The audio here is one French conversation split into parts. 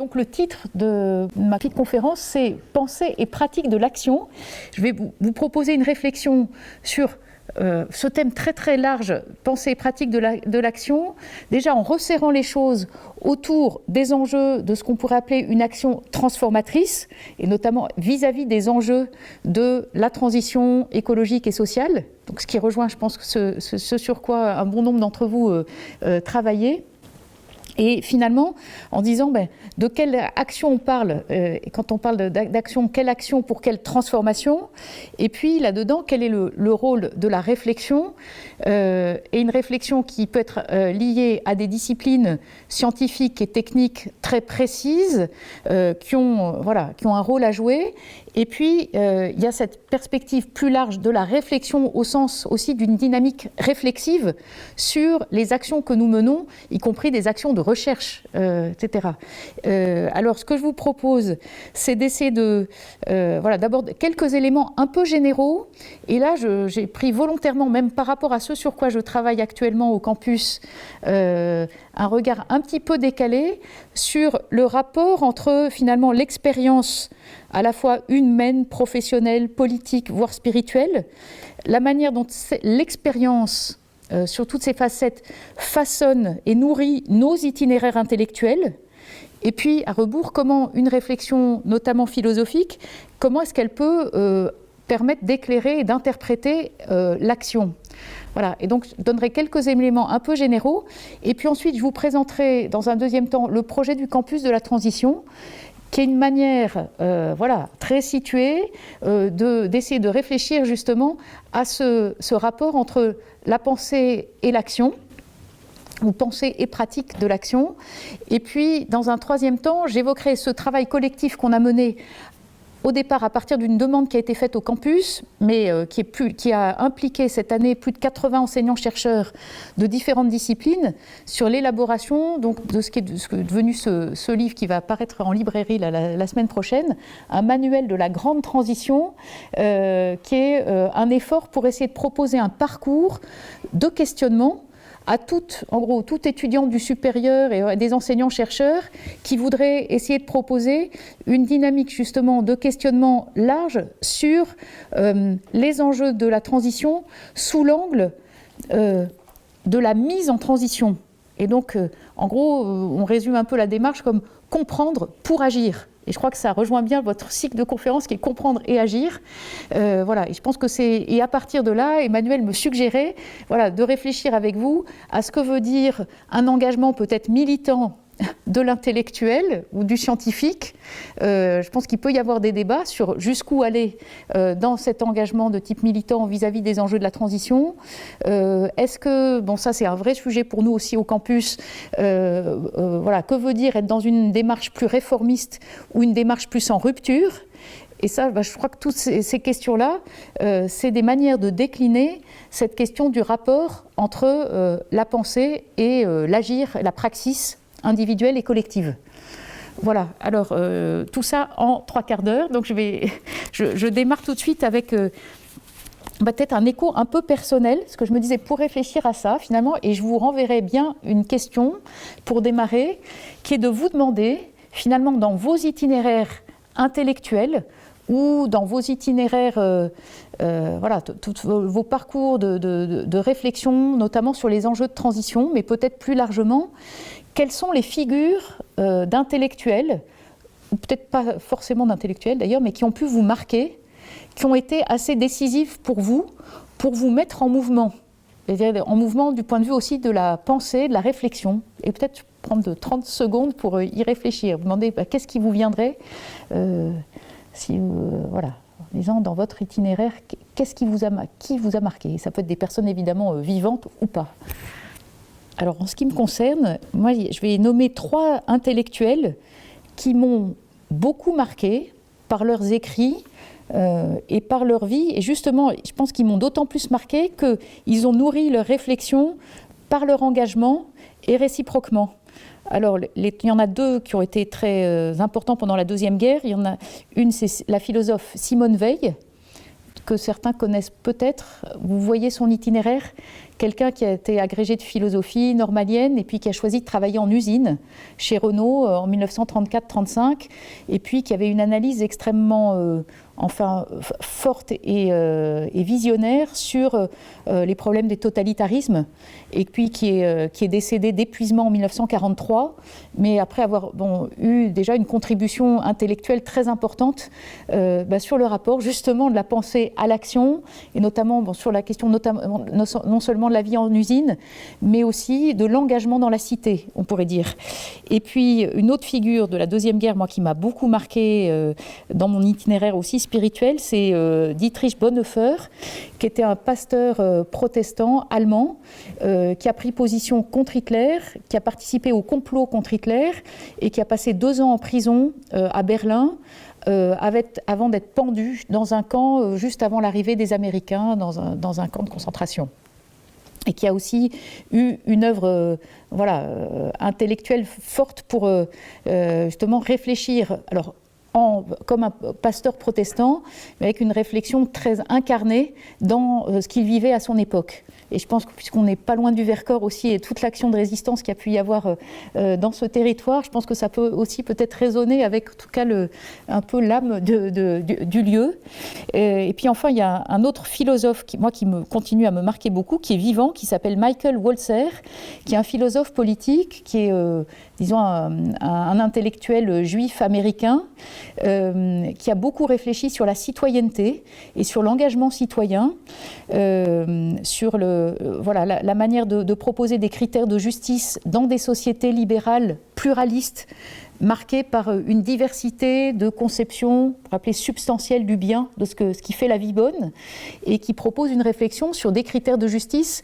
Donc le titre de ma petite conférence, c'est « Pensée et pratique de l'action ». Je vais vous proposer une réflexion sur ce thème très très large, pensée et pratique de l'action, déjà en resserrant les choses autour des enjeux de ce qu'on pourrait appeler une action transformatrice, et notamment vis-à-vis des enjeux de la transition écologique et sociale, donc ce qui rejoint, je pense, ce sur quoi un bon nombre d'entre vous travaillez. Et finalement, en disant de quelle action on parle, et quand on parle d'action, quelle action pour quelle transformation, et puis là-dedans, quel est le rôle de la réflexion, et une réflexion qui peut être liée à des disciplines scientifiques et techniques très précises, qui ont un rôle à jouer. Et puis, il y a cette perspective plus large de la réflexion au sens aussi d'une dynamique réflexive sur les actions que nous menons, y compris des actions de recherche, etc. Alors, ce que je vous propose, c'est d'essayer d'aborder quelques éléments un peu généraux. Et là, j'ai pris volontairement, même par rapport à ce sur quoi je travaille actuellement au campus, un regard un petit peu décalé sur le rapport entre, finalement, l'expérience à la fois humaine, professionnelle, politique, voire spirituelle, la manière dont l'expérience, sur toutes ses facettes, façonne et nourrit nos itinéraires intellectuels, et puis, à rebours, comment une réflexion, notamment philosophique, comment est-ce qu'elle peut permettre d'éclairer et d'interpréter l'action. Voilà, et donc je donnerai quelques éléments un peu généraux, et puis ensuite je vous présenterai dans un deuxième temps le projet du campus de la transition, qui est une manière très située d'essayer de réfléchir justement à ce rapport entre la pensée et l'action, ou pensée et pratique de l'action. Et puis, dans un troisième temps, j'évoquerai ce travail collectif qu'on a mené au départ à partir d'une demande qui a été faite au campus, mais qui a impliqué cette année plus de 80 enseignants-chercheurs de différentes disciplines sur l'élaboration donc, de ce qui est devenu ce livre qui va apparaître en librairie la semaine prochaine, un manuel de la grande transition, qui est un effort pour essayer de proposer un parcours de questionnement à tout étudiant du supérieur et des enseignants-chercheurs qui voudraient essayer de proposer une dynamique justement de questionnement large sur les enjeux de la transition sous l'angle de la mise en transition. Et donc, en gros, on résume un peu la démarche comme comprendre pour agir. Et je crois que ça rejoint bien votre cycle de conférence qui est comprendre et agir. Et je pense que et à partir de là, Emmanuel me suggérait de réfléchir avec vous à ce que veut dire un engagement peut-être militant de l'intellectuel ou du scientifique. Je pense qu'il peut y avoir des débats sur jusqu'où aller dans cet engagement de type militant vis-à-vis des enjeux de la transition. Est-ce que, ça c'est un vrai sujet pour nous aussi au campus, que veut dire être dans une démarche plus réformiste ou une démarche plus en rupture? Et ça, je crois que toutes ces questions-là, c'est des manières de décliner cette question du rapport entre la pensée et l'agir, la praxis individuelle et collective. Voilà, alors tout ça en 3/4 d'heure. Donc je démarre tout de suite avec peut-être un écho un peu personnel, ce que je me disais pour réfléchir à ça finalement, et je vous renverrai bien une question pour démarrer, qui est de vous demander finalement dans vos itinéraires intellectuels ou dans vos itinéraires, tous vos parcours de réflexion, notamment sur les enjeux de transition, mais peut-être plus largement, quelles sont les figures d'intellectuels, ou peut-être pas forcément d'intellectuels d'ailleurs, mais qui ont pu vous marquer, qui ont été assez décisives pour vous mettre en mouvement, c'est-à-dire en mouvement du point de vue aussi de la pensée, de la réflexion, et peut-être prendre 30 secondes pour y réfléchir, vous demander qu'est-ce qui vous viendrait, en disant dans votre itinéraire, qui vous a marqué. Ça peut être des personnes évidemment vivantes ou pas. Alors, en ce qui me concerne, moi, je vais nommer 3 intellectuels qui m'ont beaucoup marqué par leurs écrits et par leur vie. Et justement, je pense qu'ils m'ont d'autant plus marqué qu'ils ont nourri leur réflexion par leur engagement et réciproquement. Alors, il y en a 2 qui ont été très importants pendant la Deuxième Guerre. Il y en a une, c'est la philosophe Simone Veil, que certains connaissent peut-être. Vous voyez son itinéraire, quelqu'un qui a été agrégé de philosophie normalienne et puis qui a choisi de travailler en usine chez Renault en 1934-35 et puis qui avait une analyse extrêmement forte et visionnaire sur les problèmes des totalitarismes et puis qui est décédé d'épuisement en 1943, mais après avoir eu déjà une contribution intellectuelle très importante sur le rapport justement de la pensée à l'action et notamment sur la question non seulement de la vie en usine, mais aussi de l'engagement dans la cité, on pourrait dire. Et puis une autre figure de la Deuxième Guerre, moi qui m'a beaucoup marqué dans mon itinéraire aussi spirituel, c'est Dietrich Bonhoeffer, qui était un pasteur protestant allemand, qui a pris position contre Hitler, qui a participé au complot contre Hitler et qui a passé 2 ans en prison à Berlin avant d'être pendu dans un camp juste avant l'arrivée des Américains dans un camp de concentration. Et qui a aussi eu une œuvre intellectuelle forte pour justement réfléchir. Alors, comme un pasteur protestant, mais avec une réflexion très incarnée dans ce qu'il vivait à son époque. Et je pense que puisqu'on n'est pas loin du Vercors aussi et toute l'action de résistance qu'il y a pu y avoir dans ce territoire, je pense que ça peut aussi peut-être résonner avec en tout cas un peu l'âme du lieu. Et puis enfin, il y a un autre philosophe qui continue à me marquer beaucoup, qui est vivant, qui s'appelle Michael Walzer, qui est un philosophe politique, qui est disons un intellectuel juif américain, qui a beaucoup réfléchi sur la citoyenneté et sur l'engagement citoyen, sur la manière de proposer des critères de justice dans des sociétés libérales pluralistes, marquées par une diversité de conceptions, pour appeler substantielles du bien, de ce qui fait la vie bonne, et qui propose une réflexion sur des critères de justice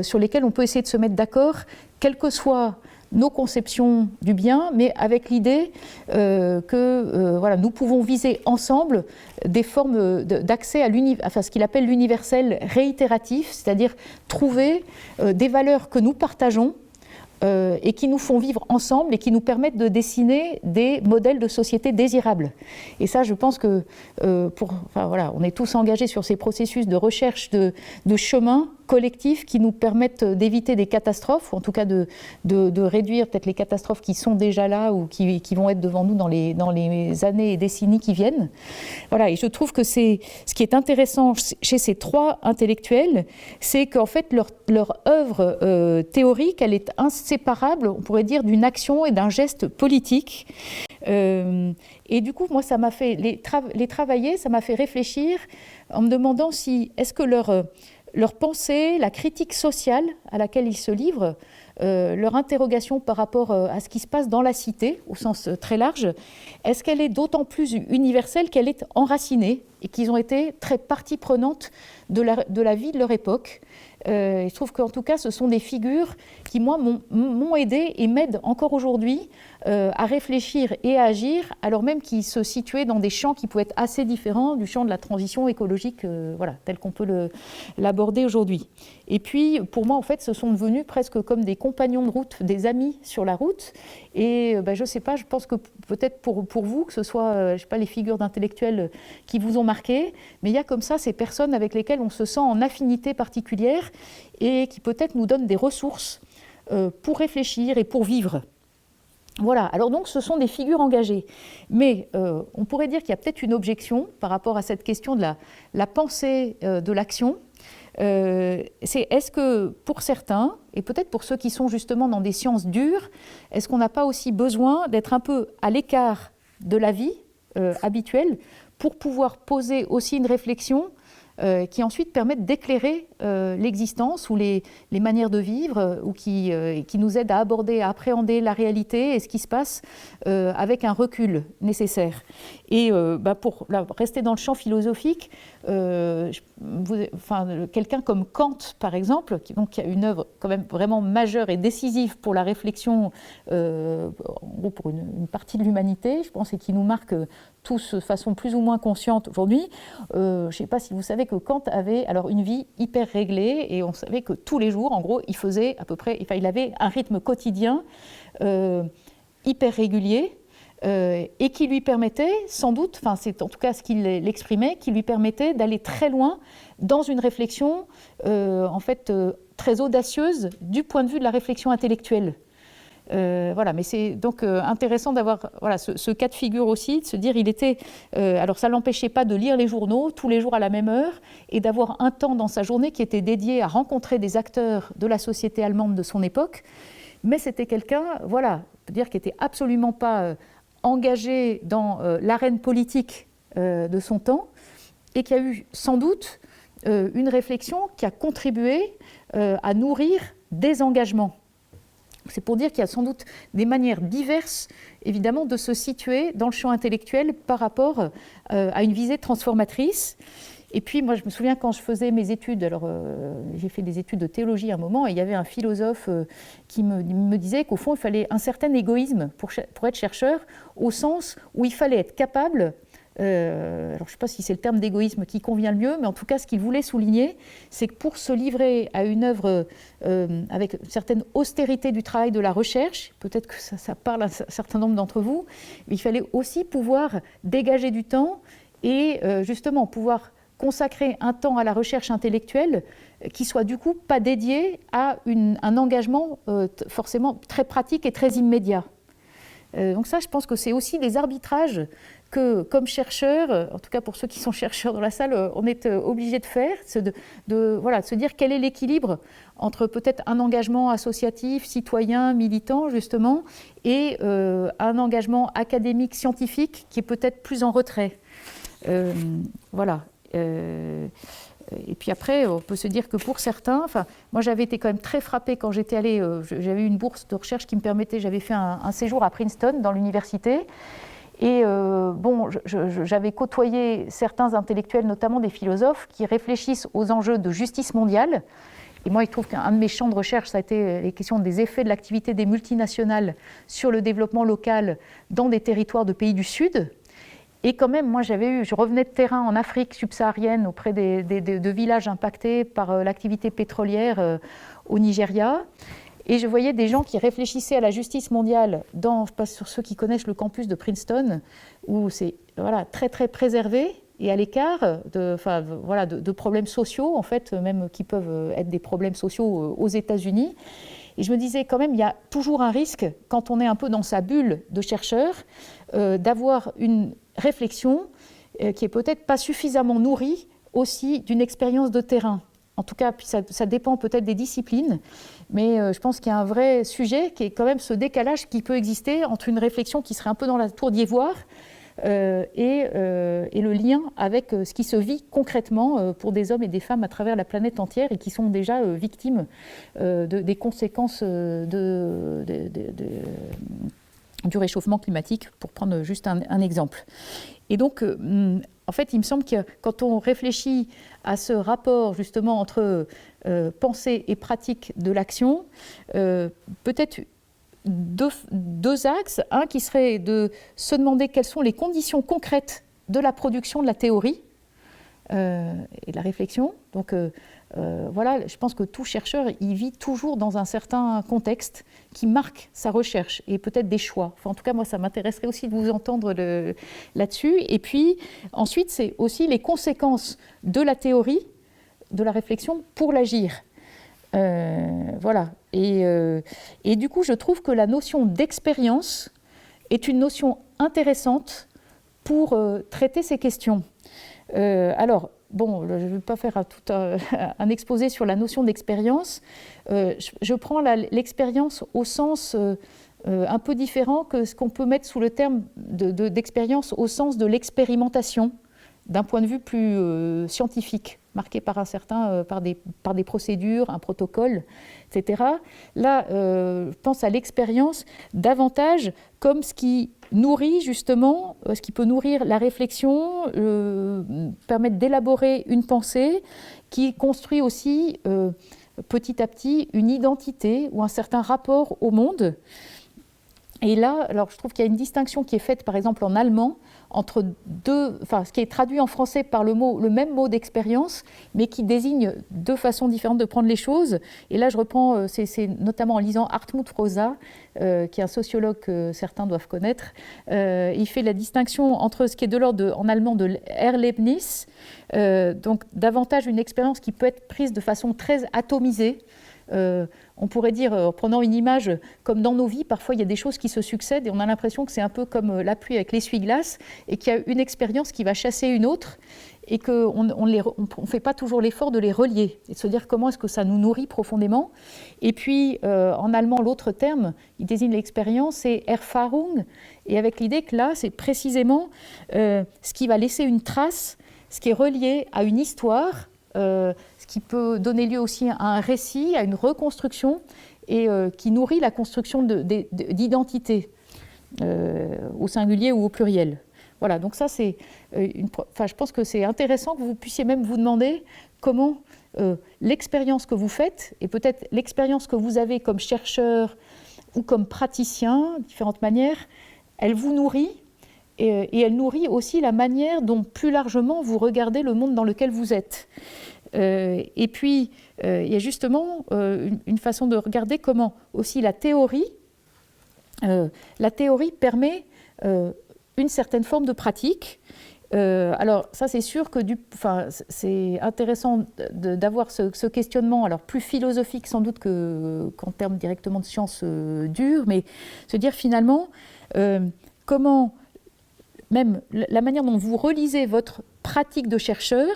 sur lesquels on peut essayer de se mettre d'accord, quelle que soit nos conceptions du bien, mais avec l'idée que nous pouvons viser ensemble des formes d'accès à ce qu'il appelle l'universel réitératif, c'est-à-dire trouver des valeurs que nous partageons et qui nous font vivre ensemble et qui nous permettent de dessiner des modèles de société désirables. Et ça, je pense que on est tous engagés sur ces processus de recherche de chemin collectifs qui nous permettent d'éviter des catastrophes, ou en tout cas de réduire peut-être les catastrophes qui sont déjà là ou qui vont être devant nous dans les années et décennies qui viennent. Voilà, et je trouve que ce qui est intéressant chez ces 3 intellectuels, c'est qu'en fait leur œuvre théorique, elle est inséparable, on pourrait dire, d'une action et d'un geste politique. Et du coup, moi, ça m'a fait les travailler, ça m'a fait réfléchir en me demandant si est-ce que leur pensée, la critique sociale à laquelle ils se livrent, leur interrogation par rapport à ce qui se passe dans la cité, au sens très large, est-ce qu'elle est d'autant plus universelle qu'elle est enracinée et qu'ils ont été très partie prenante de la vie de leur époque. Je trouve qu'en tout cas, ce sont des figures qui, moi, m'ont aidé et m'aident encore aujourd'hui à réfléchir et à agir, alors même qu'ils se situaient dans des champs qui pouvaient être assez différents du champ de la transition écologique, tel qu'on peut l'aborder aujourd'hui. Et puis, pour moi, en fait, ce sont devenus presque comme des compagnons de route, des amis sur la route. Et je ne sais pas, je pense que peut-être pour vous, que ce soit les figures d'intellectuels qui vous ont marqué, mais il y a comme ça ces personnes avec lesquelles on se sent en affinité particulière et qui peut-être nous donnent des ressources pour réfléchir et pour vivre. Voilà, alors donc ce sont des figures engagées. Mais on pourrait dire qu'il y a peut-être une objection par rapport à cette question de la pensée de l'action. C'est est-ce que pour certains, et peut-être pour ceux qui sont justement dans des sciences dures, est-ce qu'on n'a pas aussi besoin d'être un peu à l'écart de la vie habituelle pour pouvoir poser aussi une réflexion qui ensuite permettent d'éclairer l'existence ou les manières de vivre ou qui nous aident à aborder, à appréhender la réalité et ce qui se passe avec un recul nécessaire. Et pour rester dans le champ philosophique, quelqu'un comme Kant, par exemple, qui a une œuvre quand même vraiment majeure et décisive pour la réflexion, en gros pour une partie de l'humanité, je pense, et qui nous marque tous de façon plus ou moins consciente aujourd'hui. Je ne sais pas si vous savez que Kant avait alors une vie hyper réglée et on savait que tous les jours, en gros, il faisait à peu près, il avait un rythme quotidien hyper régulier et qui lui permettait sans doute, c'est en tout cas ce qu'il exprimait, qui lui permettait d'aller très loin dans une réflexion très audacieuse du point de vue de la réflexion intellectuelle. Voilà, mais c'est donc intéressant d'avoir voilà, ce cas de figure aussi, de se dire alors ça ne l'empêchait pas de lire les journaux tous les jours à la même heure et d'avoir un temps dans sa journée qui était dédié à rencontrer des acteurs de la société allemande de son époque, mais c'était quelqu'un, voilà, dire qui n'était absolument pas engagé dans l'arène politique de son temps et qui a eu sans doute une réflexion qui a contribué à nourrir des engagements. C'est pour dire qu'il y a sans doute des manières diverses, évidemment, de se situer dans le champ intellectuel par rapport à une visée transformatrice. Et puis, moi, je me souviens quand je faisais mes études, alors j'ai fait des études de théologie à un moment, et il y avait un philosophe qui me disait qu'au fond, il fallait un certain égoïsme pour être chercheur, au sens où il fallait être capable... alors je ne sais pas si c'est le terme d'égoïsme qui convient le mieux, mais en tout cas, ce qu'il voulait souligner, c'est que pour se livrer à une œuvre avec une certaine austérité du travail de la recherche, peut-être que ça parle à un certain nombre d'entre vous, mais il fallait aussi pouvoir dégager du temps et justement pouvoir consacrer un temps à la recherche intellectuelle qui soit du coup pas dédié à un engagement forcément très pratique et très immédiat. Donc ça, je pense que c'est aussi des arbitrages que, comme chercheurs, en tout cas pour ceux qui sont chercheurs dans la salle, on est obligé de faire, de se dire quel est l'équilibre entre peut-être un engagement associatif, citoyen, militant, justement, et un engagement académique, scientifique, qui est peut-être plus en retrait. Voilà. Et puis après, on peut se dire que pour certains, moi j'avais été quand même très frappée quand j'étais allée, j'avais eu une bourse de recherche qui me permettait, j'avais fait un séjour à Princeton dans l'université, et j'avais côtoyé certains intellectuels, notamment des philosophes, qui réfléchissent aux enjeux de justice mondiale. Et moi, il trouve qu'un de mes champs de recherche, ça a été les questions des effets de l'activité des multinationales sur le développement local dans des territoires de pays du Sud. Et quand même, moi, je revenais de terrain en Afrique subsaharienne auprès de villages impactés par l'activité pétrolière au Nigeria. Et je voyais des gens qui réfléchissaient à la justice mondiale, je ne sais pas sur ceux qui connaissent le campus de Princeton, où c'est très très préservé et à l'écart de problèmes sociaux, en fait, même qui peuvent être des problèmes sociaux aux États-Unis. Et je me disais quand même, il y a toujours un risque, quand on est un peu dans sa bulle de chercheur, d'avoir une réflexion qui est peut-être pas suffisamment nourrie aussi d'une expérience de terrain. En tout cas, puis ça dépend peut-être des disciplines, mais je pense qu'il y a un vrai sujet qui est quand même ce décalage qui peut exister entre une réflexion qui serait un peu dans la tour d'Ivoire et le lien avec ce qui se vit concrètement pour des hommes et des femmes à travers la planète entière et qui sont déjà victimes des conséquences du réchauffement climatique, pour prendre juste un exemple. Et donc, en fait, il me semble que quand on réfléchit à ce rapport justement entre pensée et pratique de l'action, peut-être deux axes. Un qui serait de se demander quelles sont les conditions concrètes de la production de la théorie et de la réflexion. Donc, je pense que tout chercheur, il vit toujours dans un certain contexte qui marque sa recherche et peut-être des choix. Enfin, en tout cas, moi, ça m'intéresserait aussi de vous entendre là-dessus. Et puis, ensuite, c'est aussi les conséquences de la théorie, de la réflexion pour l'agir. Et du coup, je trouve que la notion d'expérience est une notion intéressante pour traiter ces questions. Je ne vais pas faire tout un exposé sur la notion d'expérience. Je prends l'expérience au sens un peu différent que ce qu'on peut mettre sous le terme d'expérience au sens de l'expérimentation, d'un point de vue plus scientifique, marqué par des procédures, un protocole, etc. Là, je pense à l'expérience davantage comme ce qui nourrit justement, ce qui peut nourrir la réflexion, permettre d'élaborer une pensée qui construit aussi petit à petit une identité ou un certain rapport au monde. Et là, alors, je trouve qu'il y a une distinction qui est faite, par exemple, en allemand, entre ce qui est traduit en français par le même mot d'expérience, mais qui désigne deux façons différentes de prendre les choses. Et là, je reprends, c'est notamment en lisant Hartmut Rosa, qui est un sociologue que certains doivent connaître. Il fait la distinction entre ce qui est de l'ordre, en allemand, de Erlebnis, donc davantage une expérience qui peut être prise de façon très atomisée, on pourrait dire, en prenant une image, comme dans nos vies, parfois il y a des choses qui se succèdent et on a l'impression que c'est un peu comme la pluie avec l'essuie-glace et qu'il y a une expérience qui va chasser une autre et qu'on ne fait pas toujours l'effort de les relier et de se dire comment est-ce que ça nous nourrit profondément. Et puis, en allemand, l'autre terme, il désigne l'expérience, c'est Erfahrung, et avec l'idée que là, c'est précisément ce qui va laisser une trace, ce qui est relié à une histoire, ce qui peut donner lieu aussi à un récit, à une reconstruction, et qui nourrit la construction d'identité, au singulier ou au pluriel. Voilà, donc ça c'est, je pense que c'est intéressant que vous puissiez même vous demander comment l'expérience que vous faites, et peut-être l'expérience que vous avez comme chercheur ou comme praticien, différentes manières, elle vous nourrit, et elle nourrit aussi la manière dont plus largement vous regardez le monde dans lequel vous êtes. Et puis, il y a justement une façon de regarder comment aussi la théorie permet une certaine forme de pratique. Alors ça c'est sûr que c'est intéressant d'avoir ce questionnement, alors plus philosophique sans doute qu'en termes directement de sciences dures, mais se dire finalement comment même la manière dont vous relisez votre pratique de chercheur,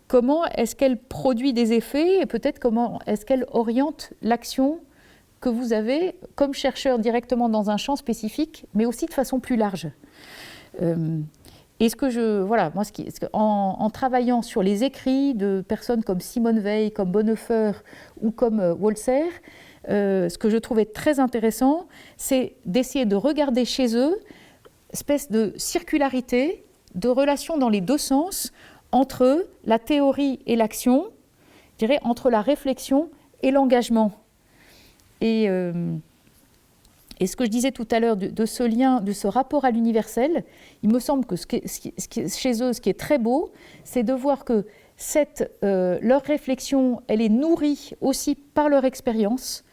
comment est-ce qu'elle produit des effets et peut-être comment est-ce qu'elle oriente l'action que vous avez comme chercheur directement dans un champ spécifique, mais aussi de façon plus large. Et en travaillant sur les écrits de personnes comme Simone Weil, comme Bonhoeffer ou comme Walser, ce que je trouvais très intéressant, c'est d'essayer de regarder chez eux espèce de circularité, de relation dans les deux sens entre la théorie et l'action, je dirais entre la réflexion et l'engagement. Et ce que je disais tout à l'heure de ce lien, de ce rapport à l'universel, il me semble que chez eux, ce qui est très beau, c'est de voir que leur réflexion, elle est nourrie aussi par leur expérience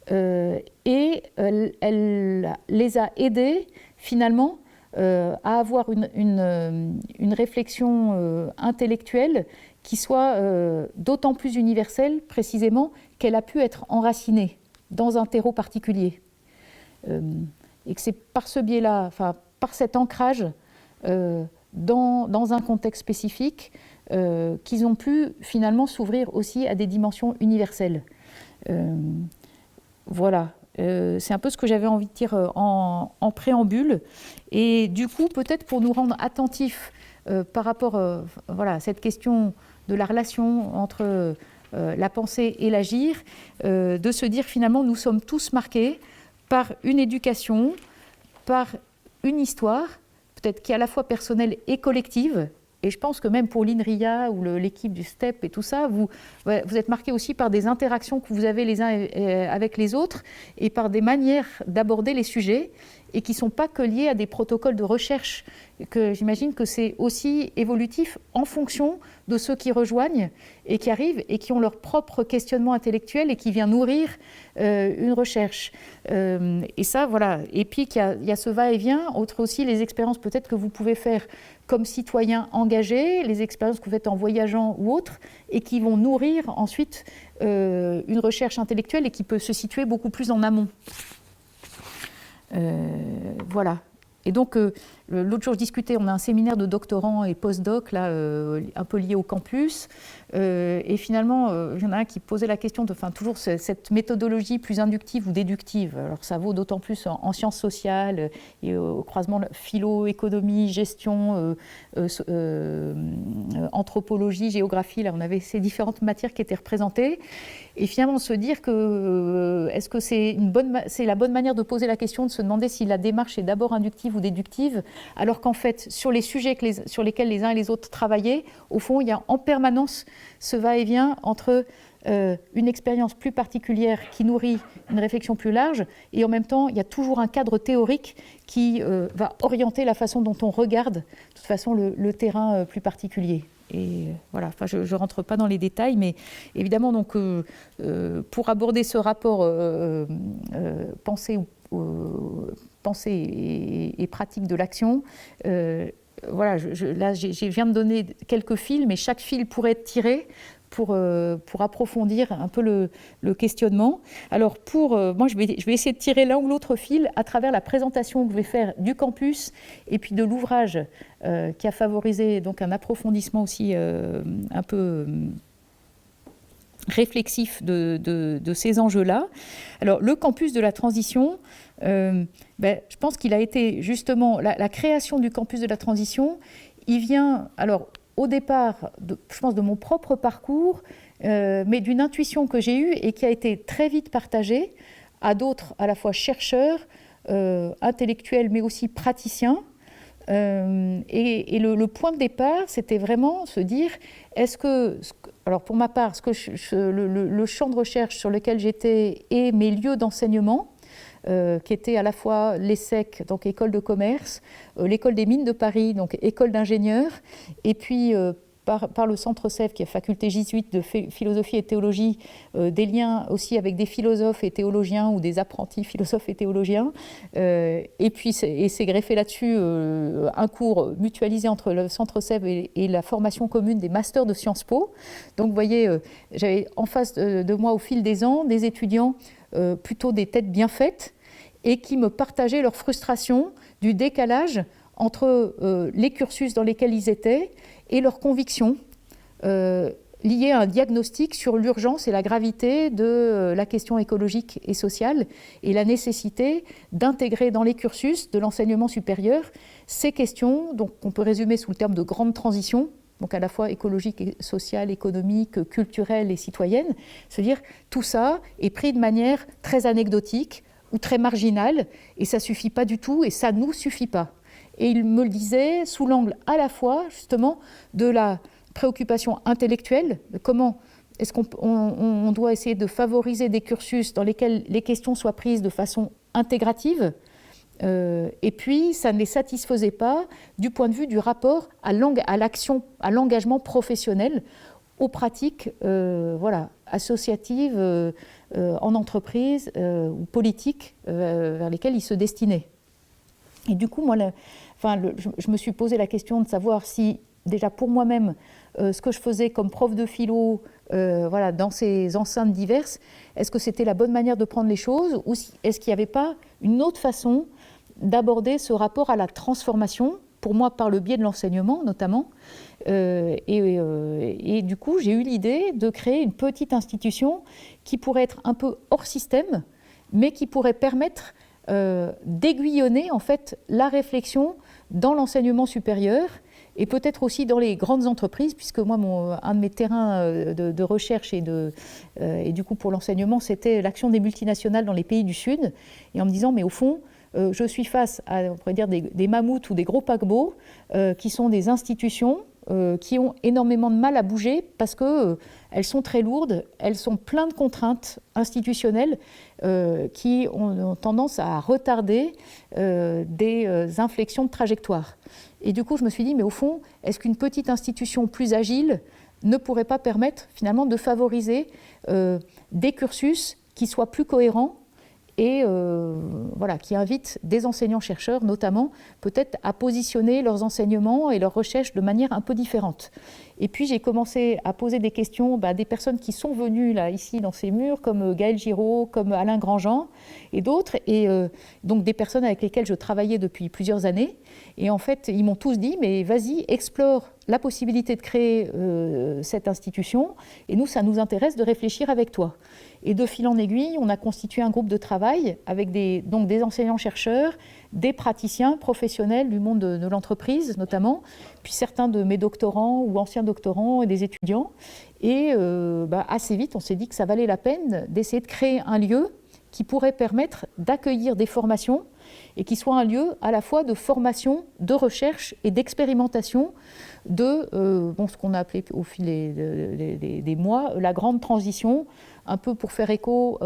et elle les a aidés finalement à avoir une réflexion intellectuelle qui soit d'autant plus universelle précisément qu'elle a pu être enracinée dans un terreau particulier. Et que c'est par ce biais-là, par cet ancrage dans un contexte spécifique, qu'ils ont pu finalement s'ouvrir aussi à des dimensions universelles. Voilà, c'est un peu ce que j'avais envie de dire en préambule. Et du coup, peut-être pour nous rendre attentifs par rapport à cette question de la relation entre la pensée et l'agir, de se dire finalement nous sommes tous marqués par une éducation, par une histoire, peut-être qui est à la fois personnelle et collective. Et je pense que même pour l'INRIA ou l'équipe du STEP et tout ça, vous êtes marqués aussi par des interactions que vous avez les uns avec les autres et par des manières d'aborder les sujets et qui ne sont pas que liées à des protocoles de recherche, que j'imagine que c'est aussi évolutif en fonction de ceux qui rejoignent et qui arrivent et qui ont leur propre questionnement intellectuel et qui vient nourrir une recherche. Et ça, voilà. Et puis, il y a ce va-et-vient, autre aussi les expériences peut-être que vous pouvez faire comme citoyen engagé, les expériences que vous faites en voyageant ou autres, et qui vont nourrir ensuite une recherche intellectuelle et qui peut se situer beaucoup plus en amont. Voilà. Et donc, l'autre jour, je discutais, on a un séminaire de doctorants et post-doc, là, un peu lié au campus. Et finalement, il y en a un qui posait la question de toujours cette méthodologie plus inductive ou déductive. Alors, ça vaut d'autant plus en sciences sociales et au croisement philo, économie, gestion, anthropologie, géographie. Là, on avait ces différentes matières qui étaient représentées. Et finalement, se dire que est-ce que c'est la bonne manière de poser la question, de se demander si la démarche est d'abord inductive ou déductive, alors qu'en fait, sur les sujets sur lesquels les uns et les autres travaillaient, au fond, il y a en permanence ce va-et-vient entre une expérience plus particulière qui nourrit une réflexion plus large, et en même temps, il y a toujours un cadre théorique qui va orienter la façon dont on regarde, de toute façon, le terrain plus particulier. Et voilà, je ne rentre pas dans les détails, mais évidemment, donc, pour aborder ce rapport pensée et pratique de l'action, voilà, là, je viens de donner quelques fils, mais chaque fil pourrait être tiré pour approfondir un peu le questionnement. Alors moi, je vais essayer de tirer l'un ou l'autre fil à travers la présentation que je vais faire du campus et puis de l'ouvrage qui a favorisé donc un approfondissement aussi un peu réflexif de ces enjeux-là. Alors, le campus de la transition, je pense qu'il a été justement la création du campus de la transition. Il vient, alors, au départ, je pense, de mon propre parcours, mais d'une intuition que j'ai eue et qui a été très vite partagée à d'autres, à la fois chercheurs, intellectuels, mais aussi praticiens. Et le point de départ, c'était vraiment se dire, est-ce que, alors pour ma part, le champ de recherche sur lequel j'étais et mes lieux d'enseignement, qui étaient à la fois l'ESSEC, donc école de commerce, l'école des mines de Paris, donc école d'ingénieurs, et puis par le Centre Sèvres, qui est faculté jésuite de philosophie et théologie, des liens aussi avec des philosophes et théologiens ou des apprentis philosophes et théologiens. Et puis c'est greffé là-dessus un cours mutualisé entre le Centre Sèvres et la formation commune des masters de Sciences Po. Donc vous voyez, j'avais en face de moi au fil des ans des étudiants plutôt des têtes bien faites et qui me partageaient leur frustration du décalage entre les cursus dans lesquels ils étaient et leurs convictions liées à un diagnostic sur l'urgence et la gravité de la question écologique et sociale et la nécessité d'intégrer dans les cursus de l'enseignement supérieur ces questions, donc on peut résumer sous le terme de grande transition, donc à la fois écologique, et sociale, économique, culturelle et citoyenne, se dire tout ça est pris de manière très anecdotique ou très marginale et ça ne suffit pas du tout et ça ne nous suffit pas. Et il me le disait sous l'angle à la fois justement de la préoccupation intellectuelle, de comment est-ce qu'on doit essayer de favoriser des cursus dans lesquels les questions soient prises de façon intégrative, et puis ça ne les satisfaisait pas du point de vue du rapport à l'action, à l'engagement professionnel, aux pratiques associatives en entreprise ou politiques vers lesquelles ils se destinaient. Et du coup, moi, je me suis posé la question de savoir si, déjà pour moi-même, ce que je faisais comme prof de philo dans ces enceintes diverses, est-ce que c'était la bonne manière de prendre les choses ou est-ce qu'il n'y avait pas une autre façon d'aborder ce rapport à la transformation, pour moi par le biais de l'enseignement notamment. Et du coup, j'ai eu l'idée de créer une petite institution qui pourrait être un peu hors système, mais qui pourrait permettre d'aiguillonner en fait la réflexion dans l'enseignement supérieur et peut-être aussi dans les grandes entreprises, puisque moi, un de mes terrains de recherche et du coup pour l'enseignement, c'était l'action des multinationales dans les pays du Sud, et en me disant, mais au fond, je suis face à, on pourrait dire, des mammouths ou des gros paquebots qui sont des institutions qui ont énormément de mal à bouger parce qu'elles sont très lourdes, elles sont pleines de contraintes institutionnelles qui ont tendance à retarder des inflexions de trajectoire. Et du coup, je me suis dit, mais au fond, est-ce qu'une petite institution plus agile ne pourrait pas permettre finalement de favoriser des cursus qui soient plus cohérents et qui invitent des enseignants-chercheurs, notamment, peut-être à positionner leurs enseignements et leurs recherches de manière un peu différente. Et puis j'ai commencé à poser des questions à des personnes qui sont venues là, ici dans ces murs, comme Gaël Giraud, comme Alain Grandjean et d'autres, et donc des personnes avec lesquelles je travaillais depuis plusieurs années. Et en fait, ils m'ont tous dit, mais vas-y, explore la possibilité de créer cette institution, et nous, ça nous intéresse de réfléchir avec toi. Et de fil en aiguille, on a constitué un groupe de travail avec des enseignants-chercheurs, des praticiens professionnels du monde de l'entreprise notamment, puis certains de mes doctorants ou anciens doctorants et des étudiants. Et assez vite, on s'est dit que ça valait la peine d'essayer de créer un lieu qui pourrait permettre d'accueillir des formations et qui soit un lieu à la fois de formation, de recherche et d'expérimentation de ce qu'on a appelé au fil des mois la grande transition, un peu pour faire écho,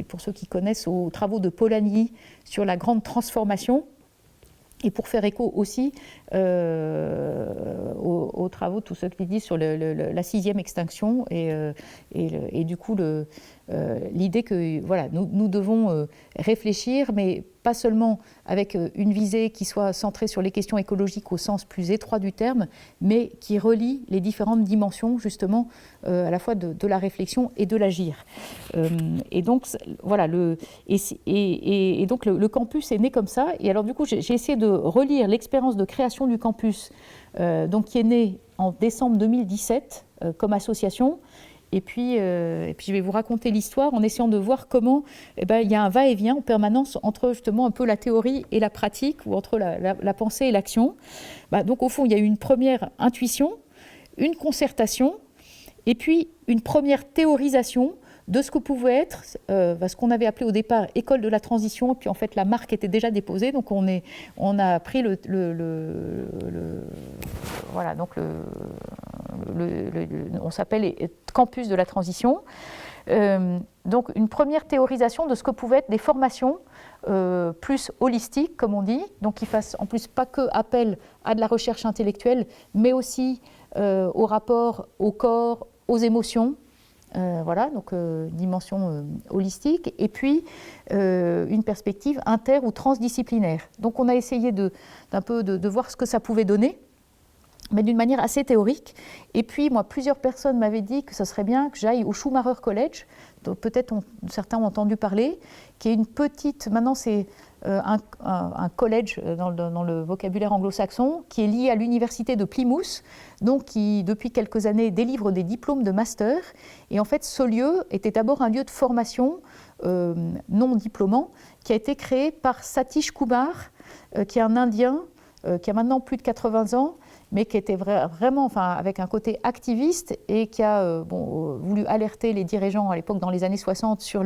pour ceux qui connaissent, aux travaux de Polanyi sur la grande transformation, et pour faire écho aussi aux travaux de tous ceux qui disent sur la sixième extinction, et du coup l'idée que nous devons réfléchir, mais pas seulement avec une visée qui soit centrée sur les questions écologiques au sens plus étroit du terme, mais qui relie les différentes dimensions justement à la fois de la réflexion et de l'agir. Et donc voilà, le campus est né comme ça. Et alors du coup, j'ai essayé de relire l'expérience de création du campus, donc qui est né en décembre 2017 comme association. Et puis je vais vous raconter l'histoire en essayant de voir comment il y a un va-et-vient en permanence entre justement un peu la théorie et la pratique, ou entre la pensée et l'action. Donc au fond, il y a eu une première intuition, une concertation, et puis une première théorisation de ce que pouvait être ce qu'on avait appelé au départ école de la transition, et puis en fait la marque était déjà déposée, donc on a pris voilà, donc on s'appelle campus de la transition. Donc une première théorisation de ce que pouvaient être des formations plus holistiques, comme on dit, donc qui fassent en plus pas que appel à de la recherche intellectuelle, mais aussi au rapport au corps, aux émotions. Voilà, donc dimension holistique, et puis une perspective inter- ou transdisciplinaire. Donc on a essayé d'un peu de voir ce que ça pouvait donner, mais d'une manière assez théorique. Et puis, moi, plusieurs personnes m'avaient dit que ce serait bien que j'aille au Schumacher College, dont peut-être certains ont entendu parler, qui est une petite, maintenant c'est un collège dans le vocabulaire anglo-saxon, qui est lié à l'université de Plymouth, donc qui, depuis quelques années, délivre des diplômes de master. Et en fait, ce lieu était d'abord un lieu de formation non diplômant, qui a été créé par Satish Kumar, qui est un Indien, qui a maintenant plus de 80 ans, mais qui était vraiment avec un côté activiste et qui a voulu alerter les dirigeants à l'époque, dans les années 60, sur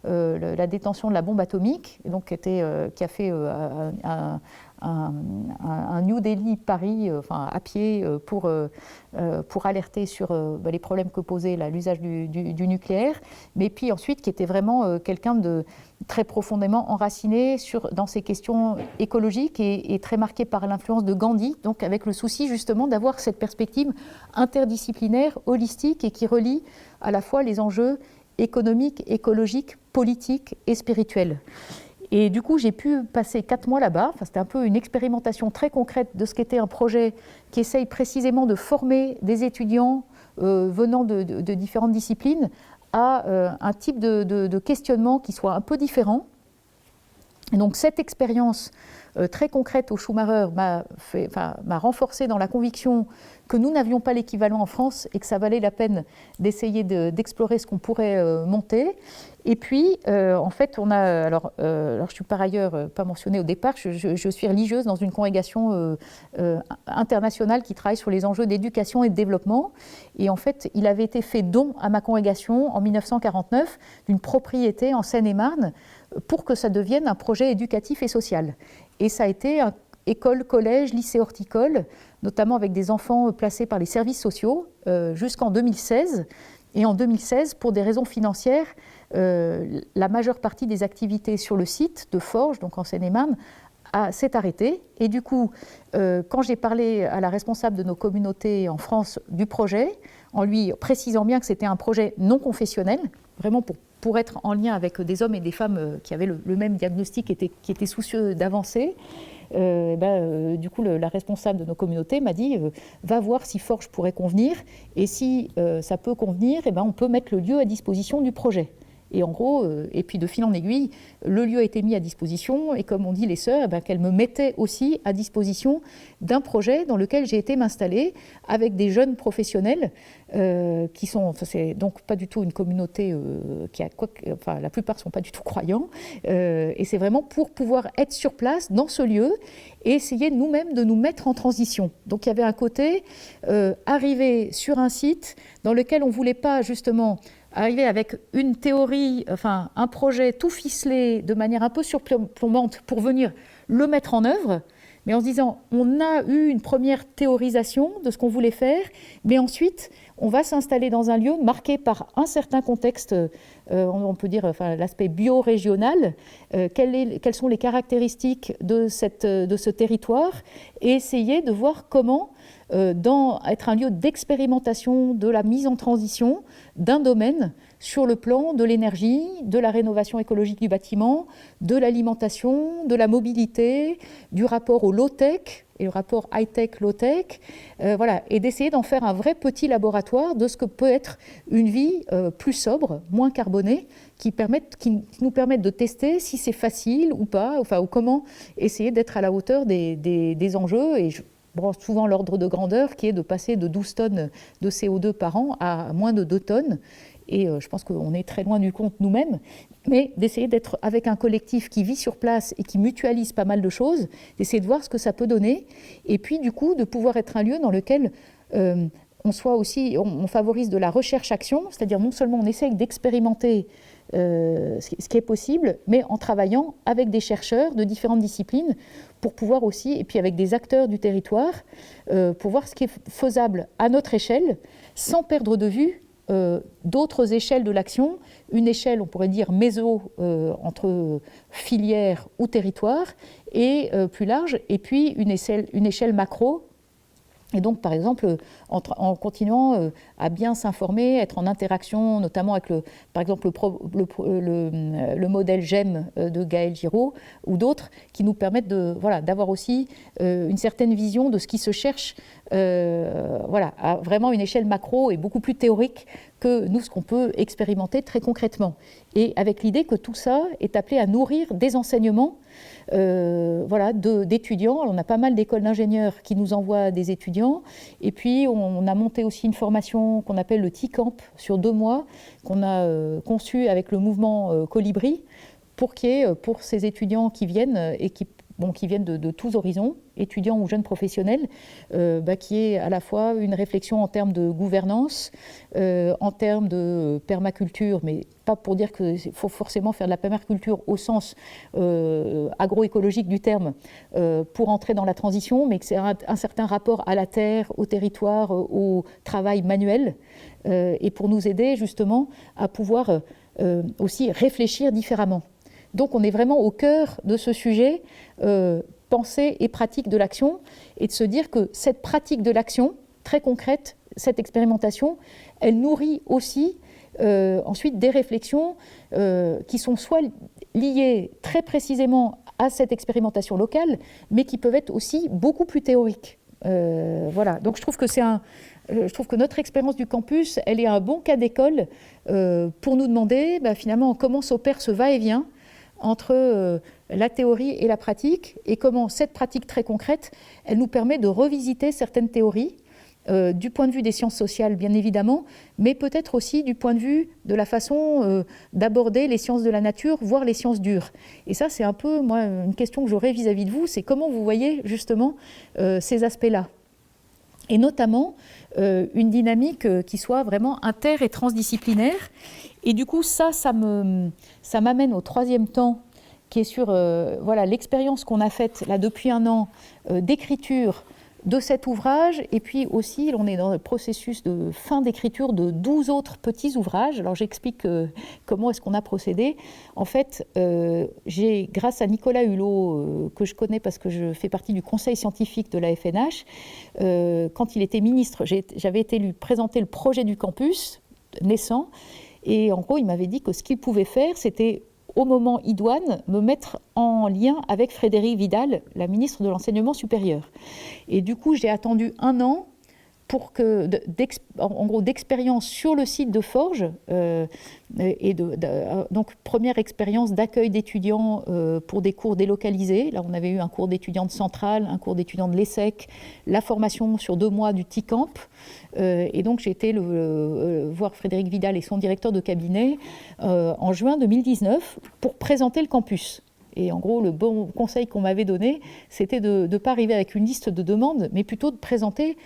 la détention de la bombe atomique, et donc qui a fait un New Delhi-Paris à pied pour alerter sur les problèmes que posait l'usage du nucléaire, mais puis ensuite qui était vraiment quelqu'un de très profondément enraciné dans ces questions écologiques et très marqué par l'influence de Gandhi, donc avec le souci justement d'avoir cette perspective interdisciplinaire, holistique, et qui relie à la fois les enjeux économiques, écologiques, politiques et spirituels. Et du coup, j'ai pu passer 4 mois là-bas. C'était un peu une expérimentation très concrète de ce qu'était un projet qui essaye précisément de former des étudiants venant de différentes disciplines à un type de questionnement qui soit un peu différent. Et donc cette expérience très concrète au Schumacher m'a renforcé dans la conviction que nous n'avions pas l'équivalent en France et que ça valait la peine d'essayer d'explorer ce qu'on pourrait monter. Et puis, en fait, on a... Alors, je suis par ailleurs pas mentionnée au départ, je suis religieuse dans une congrégation internationale qui travaille sur les enjeux d'éducation et de développement. Et en fait, il avait été fait don à ma congrégation en 1949 d'une propriété en Seine-et-Marne pour que ça devienne un projet éducatif et social. Et ça a été école, collège, lycée horticole, notamment avec des enfants placés par les services sociaux, jusqu'en 2016. Et en 2016, pour des raisons financières, la majeure partie des activités sur le site de Forges, donc en Seine-et-Marne, s'est arrêtée. Et du coup, quand j'ai parlé à la responsable de nos communautés en France du projet, en lui précisant bien que c'était un projet non confessionnel, vraiment pour être en lien avec des hommes et des femmes qui avaient le même diagnostic, qui étaient soucieux d'avancer, du coup, la responsable de nos communautés m'a dit va voir si Forges pourrait convenir, et si ça peut convenir, on peut mettre le lieu à disposition du projet. Et en gros, et puis de fil en aiguille, le lieu a été mis à disposition, et comme on dit les sœurs, qu'elles me mettaient aussi à disposition d'un projet dans lequel j'ai été m'installer avec des jeunes professionnels qui sont, c'est donc pas du tout une communauté la plupart ne sont pas du tout croyants, et c'est vraiment pour pouvoir être sur place dans ce lieu et essayer nous-mêmes de nous mettre en transition. Donc il y avait un côté arriver sur un site dans lequel on ne voulait pas justement arriver avec une théorie, un projet tout ficelé de manière un peu surplombante pour venir le mettre en œuvre, mais en se disant on a eu une première théorisation de ce qu'on voulait faire, mais ensuite on va s'installer dans un lieu marqué par un certain contexte, on peut dire l'aspect bio-régional, quelles sont les caractéristiques de ce territoire, et essayer de voir comment être un lieu d'expérimentation de la mise en transition d'un domaine sur le plan de l'énergie, de la rénovation écologique du bâtiment, de l'alimentation, de la mobilité, du rapport au low-tech et le rapport high-tech, low-tech, voilà, et d'essayer d'en faire un vrai petit laboratoire de ce que peut être une vie plus sobre, moins carbonée, qui nous permettent de tester si c'est facile ou pas, enfin, ou comment essayer d'être à la hauteur des enjeux. Et je prends souvent l'ordre de grandeur qui est de passer de 12 tonnes de CO2 par an à moins de 2 tonnes. Et je pense qu'on est très loin du compte nous-mêmes, mais d'essayer d'être avec un collectif qui vit sur place et qui mutualise pas mal de choses, d'essayer de voir ce que ça peut donner, et puis du coup de pouvoir être un lieu dans lequel on favorise de la recherche-action, c'est-à-dire non seulement on essaye d'expérimenter ce qui est possible, mais en travaillant avec des chercheurs de différentes disciplines pour pouvoir aussi, et puis avec des acteurs du territoire, pour voir ce qui est faisable à notre échelle, sans perdre de vue d'autres échelles de l'action, une échelle, on pourrait dire, méso, entre filières ou territoires, et plus large, et puis une échelle macro. Et donc, par exemple, en continuant à bien s'informer, être en interaction, notamment avec, par exemple, le modèle GEM de Gaël Giraud ou d'autres, qui nous permettent d'avoir aussi une certaine vision de ce qui se cherche à vraiment une échelle macro et beaucoup plus théorique que nous, ce qu'on peut expérimenter très concrètement. Et avec l'idée que tout ça est appelé à nourrir des enseignements d'étudiants. Alors, on a pas mal d'écoles d'ingénieurs qui nous envoient des étudiants. Et puis, on a monté aussi une formation qu'on appelle le T-Camp sur 2 mois, qu'on a conçu avec le mouvement Colibri, pour ces étudiants qui viennent et qui viennent de tous horizons, étudiants ou jeunes professionnels, qui est à la fois une réflexion en termes de gouvernance, en termes de permaculture, mais pas pour dire qu'il faut forcément faire de la permaculture au sens agroécologique du terme pour entrer dans la transition, mais que c'est un certain rapport à la terre, au territoire, au travail manuel, et pour nous aider justement à pouvoir aussi réfléchir différemment. Donc on est vraiment au cœur de ce sujet, pensée et pratique de l'action, et de se dire que cette pratique de l'action, très concrète, cette expérimentation, elle nourrit aussi ensuite des réflexions qui sont soit liées très précisément à cette expérimentation locale, mais qui peuvent être aussi beaucoup plus théoriques. Donc je trouve que notre expérience du campus, elle est un bon cas d'école pour nous demander finalement comment s'opère ce va-et-vient entre la théorie et la pratique, et comment cette pratique très concrète, elle nous permet de revisiter certaines théories, du point de vue des sciences sociales bien évidemment, mais peut-être aussi du point de vue de la façon d'aborder les sciences de la nature, voire les sciences dures. Et ça, c'est un peu, moi, une question que j'aurais vis-à-vis de vous, c'est comment vous voyez justement ces aspects-là. Et notamment une dynamique qui soit vraiment inter- et transdisciplinaire. Et du coup, ça m'amène au 3e temps, qui est sur l'expérience qu'on a faite là depuis 1 an d'écriture de cet ouvrage, et puis aussi, on est dans le processus de fin d'écriture de 12 autres petits ouvrages. Alors j'explique comment est-ce qu'on a procédé. En fait, j'ai, grâce à Nicolas Hulot, que je connais parce que je fais partie du conseil scientifique de la FNH, quand il était ministre, j'avais été lui présenter le projet du campus naissant, et en gros, il m'avait dit que ce qu'il pouvait faire, c'était au moment idoine, me mettre en lien avec Frédérique Vidal, la ministre de l'Enseignement supérieur. Et du coup, j'ai attendu 1 an pour que, en gros, d'expérience sur le site de Forges, donc première expérience d'accueil d'étudiants pour des cours délocalisés. Là, on avait eu un cours d'étudiants de Centrale, un cours d'étudiants de l'ESSEC, la formation sur 2 mois du T-Camp. Et donc, j'ai été voir Frédérique Vidal et son directeur de cabinet en juin 2019 pour présenter le campus. Et en gros, le bon conseil qu'on m'avait donné, c'était de ne pas arriver avec une liste de demandes, mais plutôt de présenter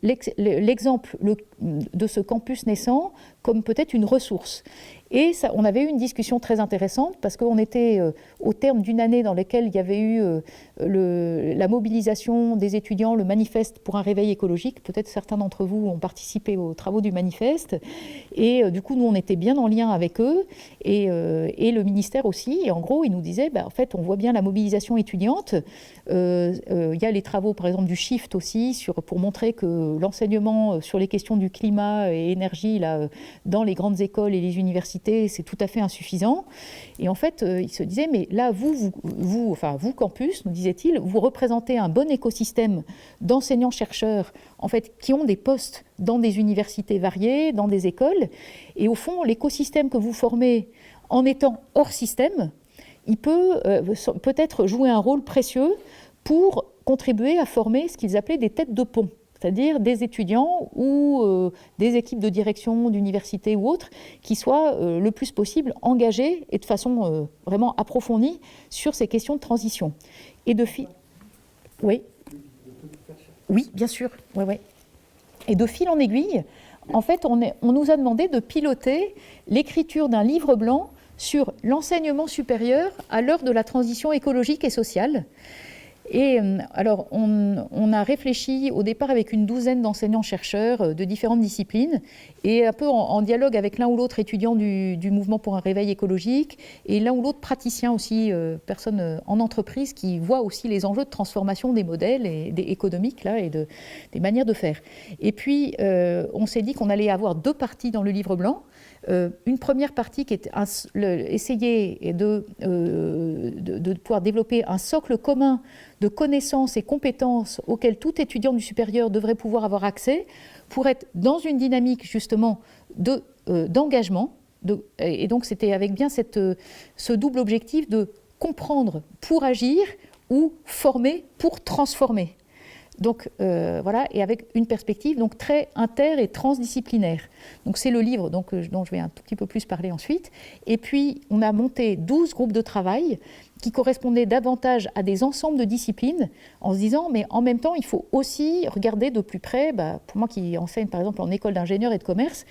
l'exemple de ce campus naissant comme peut-être une ressource. Et ça, on avait eu une discussion très intéressante parce qu'on était au terme d'une année dans laquelle il y avait eu la mobilisation des étudiants, le manifeste pour un réveil écologique. Peut-être certains d'entre vous ont participé aux travaux du manifeste. Et du coup, nous, on était bien en lien avec eux et le ministère aussi. Et en gros, ils nous disaient, en fait, on voit bien la mobilisation étudiante. Il y a les travaux, par exemple, du Shift aussi, pour montrer que l'enseignement sur les questions du climat et énergie, là, dans les grandes écoles et les universités, c'est tout à fait insuffisant. Et en fait, il se disait, mais là, vous, campus, nous disait-il, vous représentez un bon écosystème d'enseignants-chercheurs, en fait, qui ont des postes dans des universités variées, dans des écoles. Et au fond, l'écosystème que vous formez en étant hors système, il peut peut-être jouer un rôle précieux pour contribuer à former ce qu'ils appelaient des têtes de pont, c'est-à-dire des étudiants ou des équipes de direction d'université ou autres qui soient le plus possible engagés et de façon vraiment approfondie sur ces questions de transition. Et de Oui. Oui, bien sûr. Ouais. Et de fil en aiguille, en fait, on nous a demandé de piloter l'écriture d'un livre blanc sur l'enseignement supérieur à l'heure de la transition écologique et sociale. Et alors, on a réfléchi au départ avec une douzaine d'enseignants-chercheurs de différentes disciplines et un peu en dialogue avec l'un ou l'autre étudiant du mouvement pour un réveil écologique et l'un ou l'autre praticien aussi, personne en entreprise qui voit aussi les enjeux de transformation des modèles économiques là, et des manières de faire. Et puis, on s'est dit qu'on allait avoir deux parties dans le livre blanc. Une première partie qui est essayer de pouvoir développer un socle commun de connaissances et compétences auxquelles tout étudiant du supérieur devrait pouvoir avoir accès pour être dans une dynamique justement d'engagement. Et donc c'était avec bien ce double objectif de comprendre pour agir ou former pour transformer. Donc voilà, et avec une perspective donc très inter- et transdisciplinaire. Donc c'est le livre dont je vais un tout petit peu plus parler ensuite. Et puis on a monté 12 groupes de travail qui correspondaient davantage à des ensembles de disciplines, en se disant, mais en même temps, il faut aussi regarder de plus près, pour moi qui enseigne par exemple en école d'ingénieur et de commerce,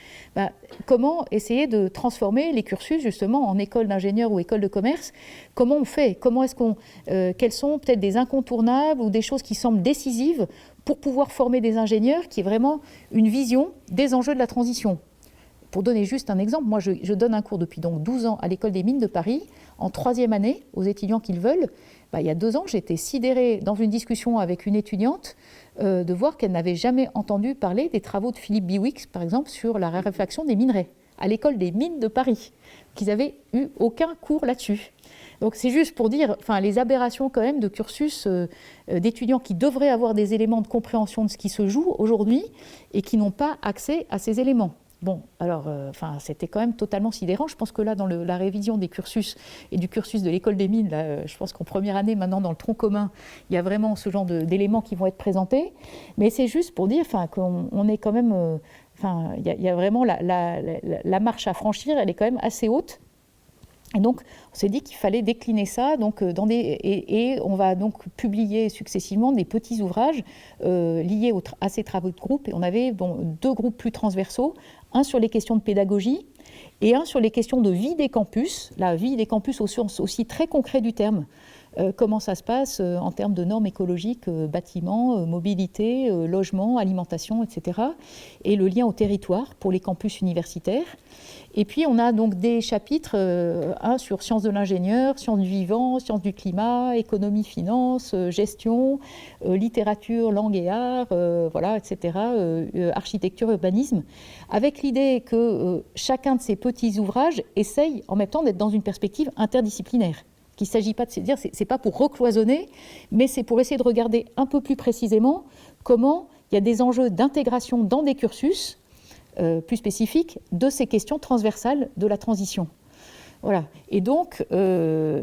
comment essayer de transformer les cursus justement en école d'ingénieur ou école de commerce. Comment on fait ? Quels sont peut-être des incontournables ou des choses qui semblent décisives pour pouvoir former des ingénieurs qui aient vraiment une vision des enjeux de la transition. Pour donner juste un exemple, moi je donne un cours depuis donc 12 ans à l'École des Mines de Paris, en 3e année, aux étudiants qui le veulent. Il y a 2 ans, j'étais sidérée dans une discussion avec une étudiante de voir qu'elle n'avait jamais entendu parler des travaux de Philippe Biwix, par exemple, sur la raréfaction des minerais, à l'École des Mines de Paris, qu'ils n'avaient eu aucun cours là-dessus. Donc c'est juste pour dire les aberrations quand même de cursus d'étudiants qui devraient avoir des éléments de compréhension de ce qui se joue aujourd'hui et qui n'ont pas accès à ces éléments. Bon, alors, c'était quand même totalement sidérant. Je pense que là, dans la révision des cursus et du cursus de l'école des mines, là, je pense qu'en première année, maintenant, dans le tronc commun, il y a vraiment ce genre d'éléments qui vont être présentés. Mais c'est juste pour dire qu'on est quand même... il y a vraiment la marche à franchir, elle est quand même assez haute. Et donc, on s'est dit qu'il fallait décliner ça et on va donc publier successivement des petits ouvrages liés à ces travaux de groupe. Et on avait 2 groupes plus transversaux, un sur les questions de pédagogie et un sur les questions de vie des campus, la vie des campus au sens aussi très concret du terme. Comment ça se passe en termes de normes écologiques, bâtiments, mobilité, logement, alimentation, etc. Et le lien au territoire pour les campus universitaires. Et puis on a donc des chapitres, un sur sciences de l'ingénieur, sciences du vivant, sciences du climat, économie, finance, gestion, littérature, langue et art, etc., architecture, urbanisme, avec l'idée que chacun de ces petits ouvrages essaye en même temps d'être dans une perspective interdisciplinaire. Qu'il ne s'agit pas de se dire, ce n'est pas pour recloisonner, mais c'est pour essayer de regarder un peu plus précisément comment il y a des enjeux d'intégration dans des cursus plus spécifiques de ces questions transversales de la transition. Voilà. Et donc,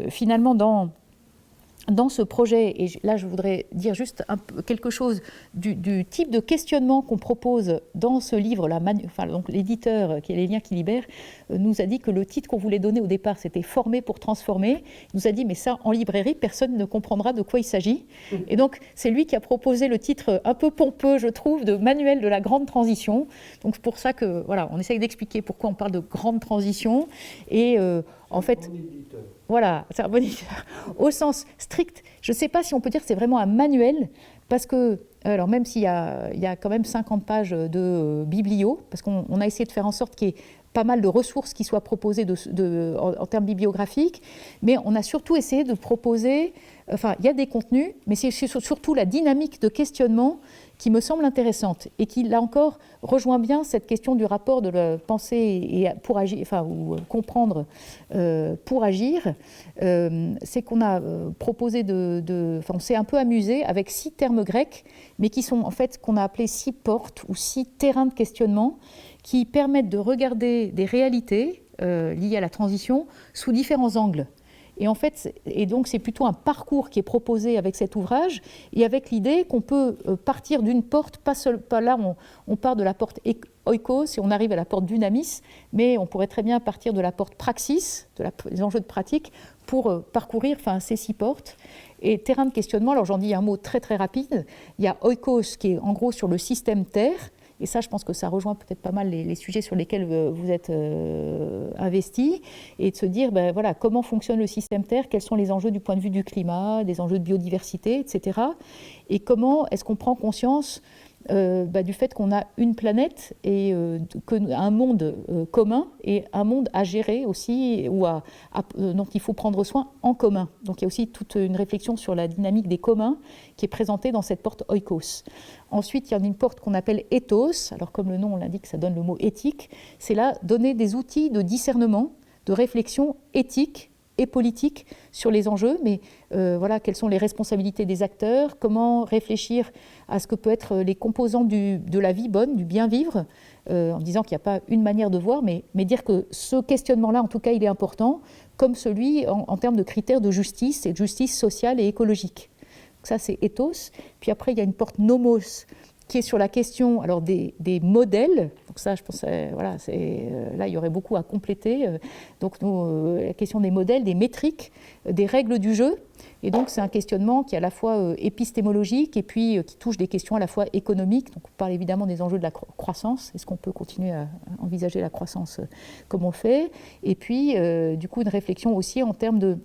finalement, dans ce projet, et là je voudrais dire juste quelque chose du type de questionnement qu'on propose dans ce livre, donc l'éditeur, qui est Les Liens qui libèrent, nous a dit que le titre qu'on voulait donner au départ, c'était « Former pour transformer ». Il nous a dit « mais ça, en librairie, personne ne comprendra de quoi il s'agit ». Et donc, c'est lui qui a proposé le titre un peu pompeux, je trouve, de « Manuel de la grande transition ». Donc c'est pour ça que, on essaye d'expliquer pourquoi on parle de grande transition. Et en fait... Voilà, c'est un bon éditeur. Au sens strict, je ne sais pas si on peut dire que c'est vraiment un manuel, parce que, alors même s'il y a quand même 50 pages de biblio, parce qu'on a essayé de faire en sorte qu'il y ait pas mal de ressources qui soient proposées en termes bibliographiques, mais on a surtout essayé de proposer, enfin il y a des contenus, mais c'est surtout la dynamique de questionnement qui me semble intéressante et qui, là encore, rejoint bien cette question du rapport de la pensée et pour agir, enfin, ou comprendre pour agir. C'est qu'on a proposé enfin, on s'est un peu amusé avec 6 termes grecs, mais qui sont en fait qu'on a appelé 6 portes ou 6 terrains de questionnement qui permettent de regarder des réalités liées à la transition sous différents angles. Et en fait, donc c'est plutôt un parcours qui est proposé avec cet ouvrage et avec l'idée qu'on peut partir d'une porte, pas là on part de la porte oikos et on arrive à la porte dynamis, mais on pourrait très bien partir de la porte praxis, des enjeux de pratique, pour parcourir ces 6 portes. Et terrain de questionnement, alors j'en dis un mot très très rapide, il y a oikos qui est en gros sur le système Terre. Et ça, je pense que ça rejoint peut-être pas mal les sujets sur lesquels vous êtes investis, et de se dire, voilà, comment fonctionne le système Terre, quels sont les enjeux du point de vue du climat, des enjeux de biodiversité, etc. Et comment est-ce qu'on prend conscience du fait qu'on a une planète et un monde commun et un monde à gérer aussi, dont il faut prendre soin en commun. Donc il y a aussi toute une réflexion sur la dynamique des communs qui est présentée dans cette porte oikos. Ensuite, il y a une porte qu'on appelle ethos. Alors comme le nom l'indique, ça donne le mot éthique. C'est là donner des outils de discernement, de réflexion éthique et politique sur les enjeux, mais voilà, quelles sont les responsabilités des acteurs, comment réfléchir à ce que peut être les composants de la vie bonne, du bien vivre, en disant qu'il n'y a pas une manière de voir, mais dire que ce questionnement-là, en tout cas, il est important, comme celui en termes de critères de justice, et de justice sociale et écologique. Donc ça, c'est ethos. Puis après, il y a une porte nomos, qui est sur la question alors des modèles. Donc ça, je pense, voilà, là, il y aurait beaucoup à compléter. Donc la question des modèles, des métriques, des règles du jeu. Et donc c'est un questionnement qui est à la fois épistémologique et puis qui touche des questions à la fois économiques. Donc on parle évidemment des enjeux de la croissance. Est-ce qu'on peut continuer à envisager la croissance comme on le fait? Et puis du coup une réflexion aussi en termes de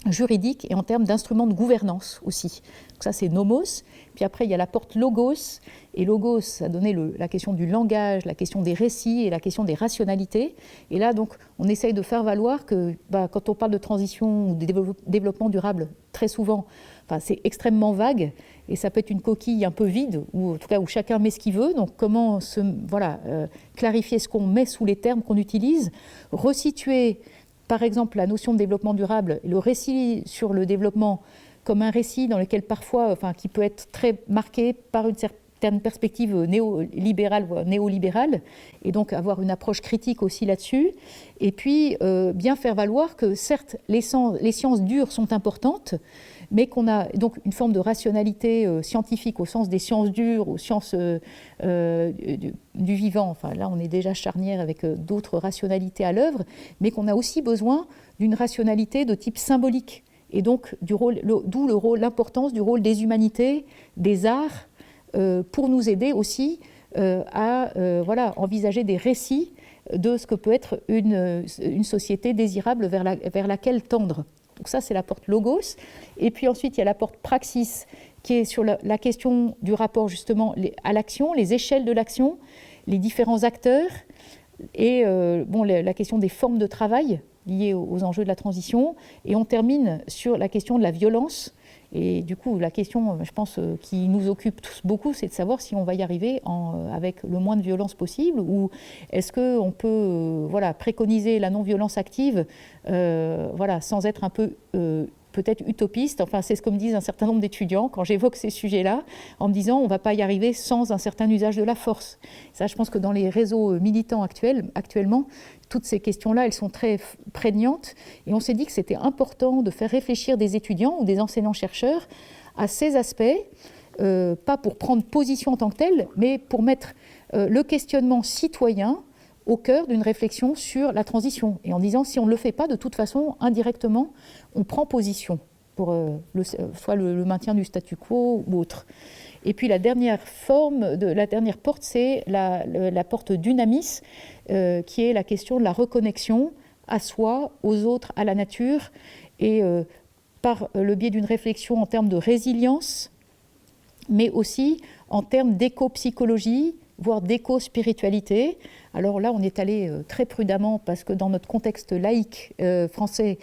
juridique et en termes d'instruments de gouvernance aussi. Donc ça, c'est nomos. Puis après, il y a la porte logos. Et logos, ça a donné la question du langage, la question des récits et la question des rationalités. Et là, donc, on essaye de faire valoir que quand on parle de transition ou de développement durable, très souvent, c'est extrêmement vague. Et ça peut être une coquille un peu vide, ou en tout cas où chacun met ce qu'il veut. Donc comment clarifier ce qu'on met sous les termes qu'on utilise, resituer par exemple la notion de développement durable, le récit sur le développement comme un récit dans lequel parfois, qui peut être très marqué par une certaine perspective néolibérale, voire néolibérale, et donc avoir une approche critique aussi là-dessus. Et puis bien faire valoir que certes les sciences dures sont importantes, mais qu'on a donc une forme de rationalité scientifique au sens des sciences dures, aux sciences du vivant. Enfin, là, on est déjà charnière avec d'autres rationalités à l'œuvre, mais qu'on a aussi besoin d'une rationalité de type symbolique. Et donc, d'où l'importance du rôle des humanités, des arts, pour nous aider aussi à envisager des récits de ce que peut être une société désirable vers laquelle tendre. Donc ça, c'est la porte logos. Et puis ensuite, il y a la porte praxis, qui est sur la question du rapport justement à l'action, les échelles de l'action, les différents acteurs, et la question des formes de travail liées aux enjeux de la transition. Et on termine sur la question de la violence. Et du coup, la question, je pense, qui nous occupe tous beaucoup, c'est de savoir si on va y arriver avec le moins de violence possible, ou est-ce qu'on peut préconiser la non-violence active sans être un peu peut-être utopiste. Enfin, c'est ce que me disent un certain nombre d'étudiants quand j'évoque ces sujets-là, en me disant on ne va pas y arriver sans un certain usage de la force. Ça, je pense que dans les réseaux militants actuellement, toutes ces questions-là, elles sont très prégnantes. Et on s'est dit que c'était important de faire réfléchir des étudiants ou des enseignants-chercheurs à ces aspects, pas pour prendre position en tant que tel, mais pour mettre le questionnement citoyen au cœur d'une réflexion sur la transition. Et en disant, si on ne le fait pas, de toute façon, indirectement, on prend position pour soit le maintien du statu quo ou autre. Et puis la dernière porte, c'est la porte dynamis, qui est la question de la reconnexion à soi, aux autres, à la nature, et par le biais d'une réflexion en termes de résilience, mais aussi en termes d'éco-psychologie voire d'éco-spiritualité. Alors là, on est allé très prudemment parce que dans notre contexte laïque français,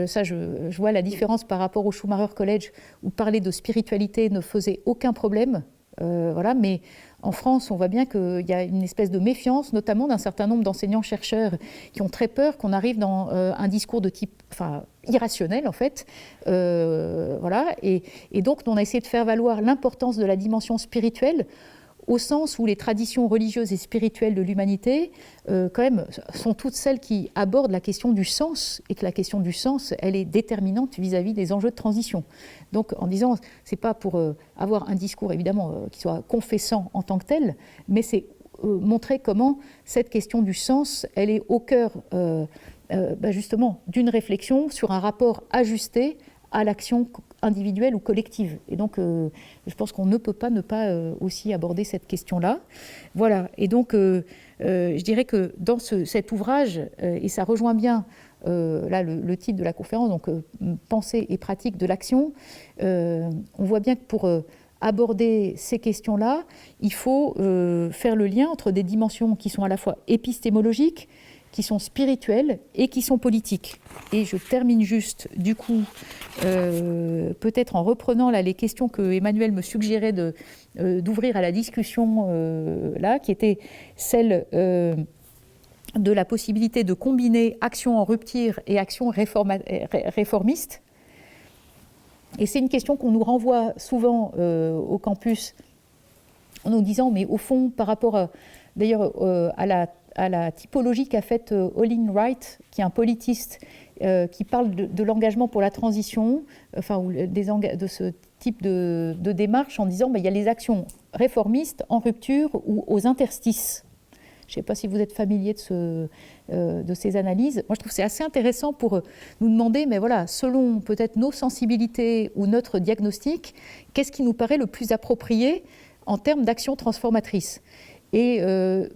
ça je vois la différence par rapport au Schumacher College où parler de spiritualité ne faisait aucun problème. Voilà, mais en France, on voit bien qu'il y a une espèce de méfiance, notamment d'un certain nombre d'enseignants-chercheurs qui ont très peur qu'on arrive dans un discours de type irrationnel, en fait. Voilà, et donc, on a essayé de faire valoir l'importance de la dimension spirituelle au sens où les traditions religieuses et spirituelles de l'humanité, quand même, sont toutes celles qui abordent la question du sens, et que la question du sens, elle est déterminante vis-à-vis des enjeux de transition. Donc, en disant, c'est pas pour avoir un discours, évidemment, qui soit confessant en tant que tel, mais c'est montrer comment cette question du sens, elle est au cœur, justement, d'une réflexion sur un rapport ajusté à l'action individuelle ou collective. Et donc, je pense qu'on ne peut pas ne pas aussi aborder cette question-là. Voilà. Et donc, je dirais que dans cet ouvrage, et ça rejoint bien là le titre de la conférence, donc Pensée et pratique de l'action, on voit bien que pour aborder ces questions-là, il faut faire le lien entre des dimensions qui sont à la fois épistémologiques, qui sont spirituelles et qui sont politiques. Et je termine juste, du coup, peut-être en reprenant là, les questions que Emmanuel me suggérait d'ouvrir à la discussion, là, qui étaient celles de la possibilité de combiner action en rupture et action réformiste. Et c'est une question qu'on nous renvoie souvent au campus en nous disant, mais au fond, par rapport d'ailleurs à la typologie qu'a faite Olin Wright, qui est un politiste qui parle de l'engagement pour la transition, de ce type de démarche, en disant il y a les actions réformistes en rupture ou aux interstices. Je ne sais pas si vous êtes familier de ces analyses. Moi, je trouve que c'est assez intéressant pour nous demander, mais voilà, selon peut-être nos sensibilités ou notre diagnostic, qu'est-ce qui nous paraît le plus approprié en termes d'action transformatrice. Et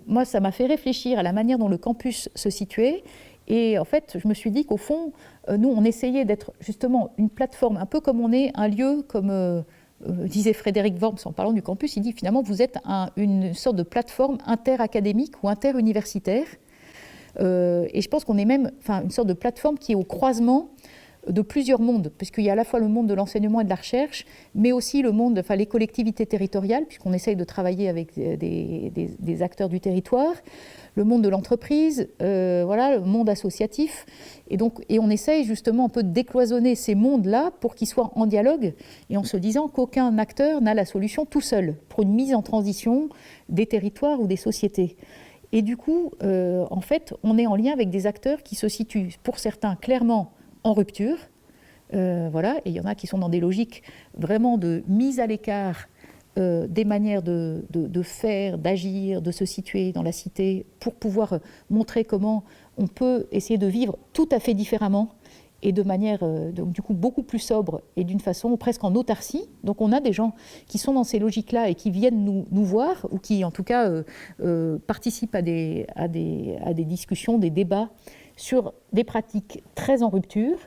moi, ça m'a fait réfléchir à la manière dont le campus se situait. Et en fait, je me suis dit qu'au fond, nous, on essayait d'être justement une plateforme, un peu comme on est un lieu, comme disait Frédéric Worms en parlant du campus, il dit finalement, vous êtes une sorte de plateforme interacadémique ou interuniversitaire. Et je pense qu'on est même une sorte de plateforme qui est au croisement de plusieurs mondes, puisqu'il y a à la fois le monde de l'enseignement et de la recherche, mais aussi le monde, les collectivités territoriales, puisqu'on essaye de travailler avec des acteurs du territoire, le monde de l'entreprise, voilà, le monde associatif, et on essaye justement un peu de décloisonner ces mondes-là pour qu'ils soient en dialogue, et en se disant qu'aucun acteur n'a la solution tout seul pour une mise en transition des territoires ou des sociétés. Et du coup, en fait, on est en lien avec des acteurs qui se situent, pour certains, clairement en rupture, voilà, et il y en a qui sont dans des logiques vraiment de mise à l'écart des manières de faire, d'agir, de se situer dans la cité pour pouvoir montrer comment on peut essayer de vivre tout à fait différemment et de manière donc, du coup beaucoup plus sobre et d'une façon presque en autarcie. Donc on a des gens qui sont dans ces logiques-là et qui viennent nous voir ou qui en tout cas participent à des discussions, des débats sur des pratiques très en rupture.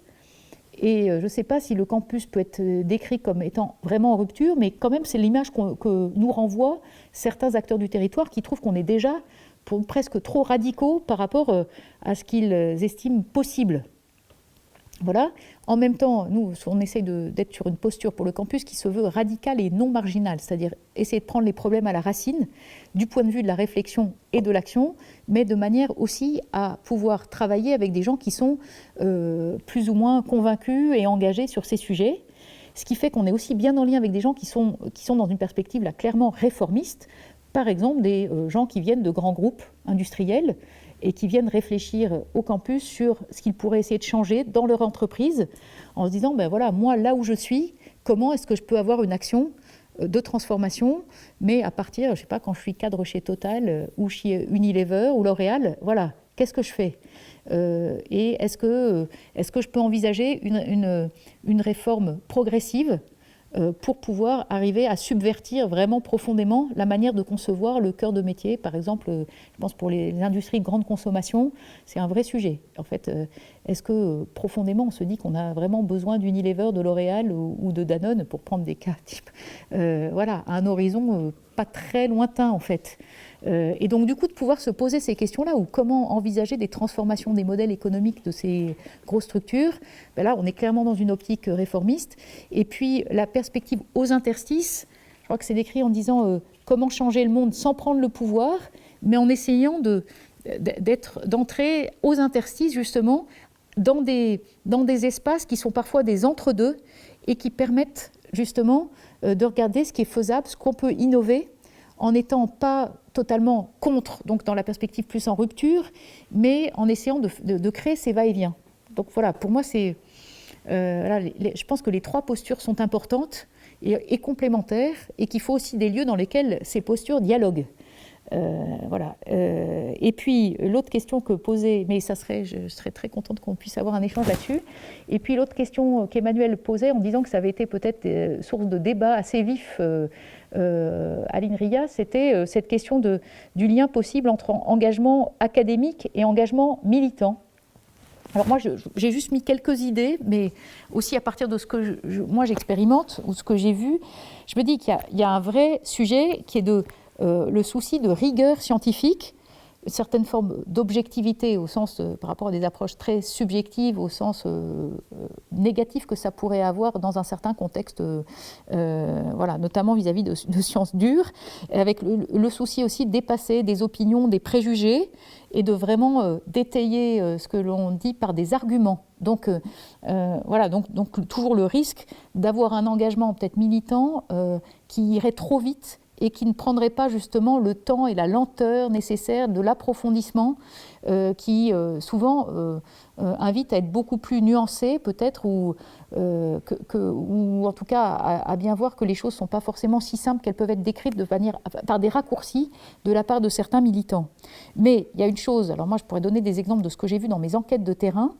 Et je ne sais pas si le campus peut être décrit comme étant vraiment en rupture, mais quand même c'est l'image que nous renvoient certains acteurs du territoire qui trouvent qu'on est déjà presque trop radicaux par rapport à ce qu'ils estiment possible. Voilà. En même temps, nous, on essaie d'être sur une posture pour le campus qui se veut radicale et non marginale, c'est-à-dire essayer de prendre les problèmes à la racine, du point de vue de la réflexion et de l'action, mais de manière aussi à pouvoir travailler avec des gens qui sont plus ou moins convaincus et engagés sur ces sujets. Ce qui fait qu'on est aussi bien en lien avec des gens qui sont dans une perspective là, clairement réformiste, par exemple des gens qui viennent de grands groupes industriels, et qui viennent réfléchir au campus sur ce qu'ils pourraient essayer de changer dans leur entreprise, en se disant, ben voilà, moi, là où je suis, comment est-ce que je peux avoir une action de transformation, mais à partir, je ne sais pas, quand je suis cadre chez Total, ou chez Unilever, ou L'Oréal, voilà, qu'est-ce que je fais et est-ce que je peux envisager une réforme progressive pour pouvoir arriver à subvertir vraiment profondément la manière de concevoir le cœur de métier. Par exemple, je pense pour les industries de grande consommation, c'est un vrai sujet. En fait, est-ce que profondément on se dit qu'on a vraiment besoin d'Unilever, de L'Oréal ou de Danone, pour prendre des cas type, voilà, à un horizon pas très lointain en fait. Et donc du coup de pouvoir se poser ces questions-là, ou comment envisager des transformations des modèles économiques de ces grosses structures, ben là on est clairement dans une optique réformiste. Et puis la perspective aux interstices, je crois que c'est décrit en disant comment changer le monde sans prendre le pouvoir, mais en essayant d'entrer aux interstices justement dans des espaces qui sont parfois des entre-deux et qui permettent justement de regarder ce qui est faisable, ce qu'on peut innover, en n'étant pas totalement contre, donc dans la perspective plus en rupture, mais en essayant de créer ces va-et-vient. Donc voilà, pour moi, je pense que les trois postures sont importantes et complémentaires, et qu'il faut aussi des lieux dans lesquels ces postures dialoguent. Voilà. Et puis l'autre question que posait, mais je serais très contente qu'on puisse avoir un échange là-dessus. Et puis l'autre question qu'Emmanuel posait en disant que ça avait été peut-être source de débat assez vif à l'INRIA, c'était cette question du lien possible entre engagement académique et engagement militant. Alors moi, j'ai juste mis quelques idées, mais aussi à partir de ce que moi j'expérimente ou ce que j'ai vu, je me dis qu'il y a un vrai sujet qui est le souci de rigueur scientifique, certaines formes d'objectivité au sens par rapport à des approches très subjectives, au sens négatif que ça pourrait avoir dans un certain contexte, voilà, notamment vis-à-vis de sciences dures, avec le souci aussi de dépasser des opinions, des préjugés, et de vraiment détailler ce que l'on dit par des arguments. Donc, voilà, donc toujours le risque d'avoir un engagement peut-être militant qui irait trop vite et qui ne prendrait pas justement le temps et la lenteur nécessaire de l'approfondissement qui souvent invite à être beaucoup plus nuancé peut-être, ou en tout cas à bien voir que les choses ne sont pas forcément si simples qu'elles peuvent être décrites par des raccourcis de la part de certains militants. Mais il y a une chose, alors moi je pourrais donner des exemples de ce que j'ai vu dans mes enquêtes de terrain,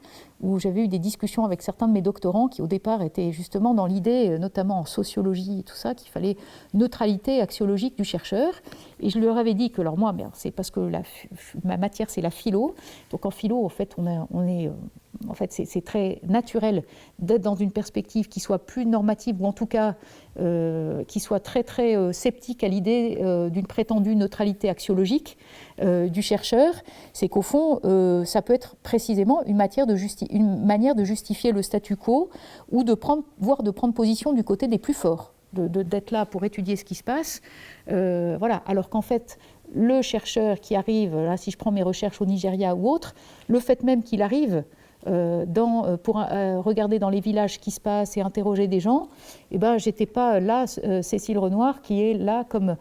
où j'avais eu des discussions avec certains de mes doctorants qui au départ étaient justement dans l'idée, notamment en sociologie et tout ça, qu'il fallait neutralité axiologique du chercheur. Et je leur avais dit que, alors moi, c'est parce que ma matière c'est la philo, donc en philo en fait en fait c'est très naturel d'être dans une perspective qui soit plus normative, ou en tout cas qui soit très très sceptique à l'idée d'une prétendue neutralité axiologique du chercheur. C'est qu'au fond ça peut être précisément une manière de justifier le statu quo, ou voire de prendre position du côté des plus forts, d'être là pour étudier ce qui se passe, voilà. Alors qu'en fait le chercheur qui arrive, là si je prends mes recherches au Nigeria ou autre, le fait même qu'il arrive pour regarder dans les villages ce qui se passe et interroger des gens, eh ben, j'étais pas là, Cécile Renoir, qui est là comme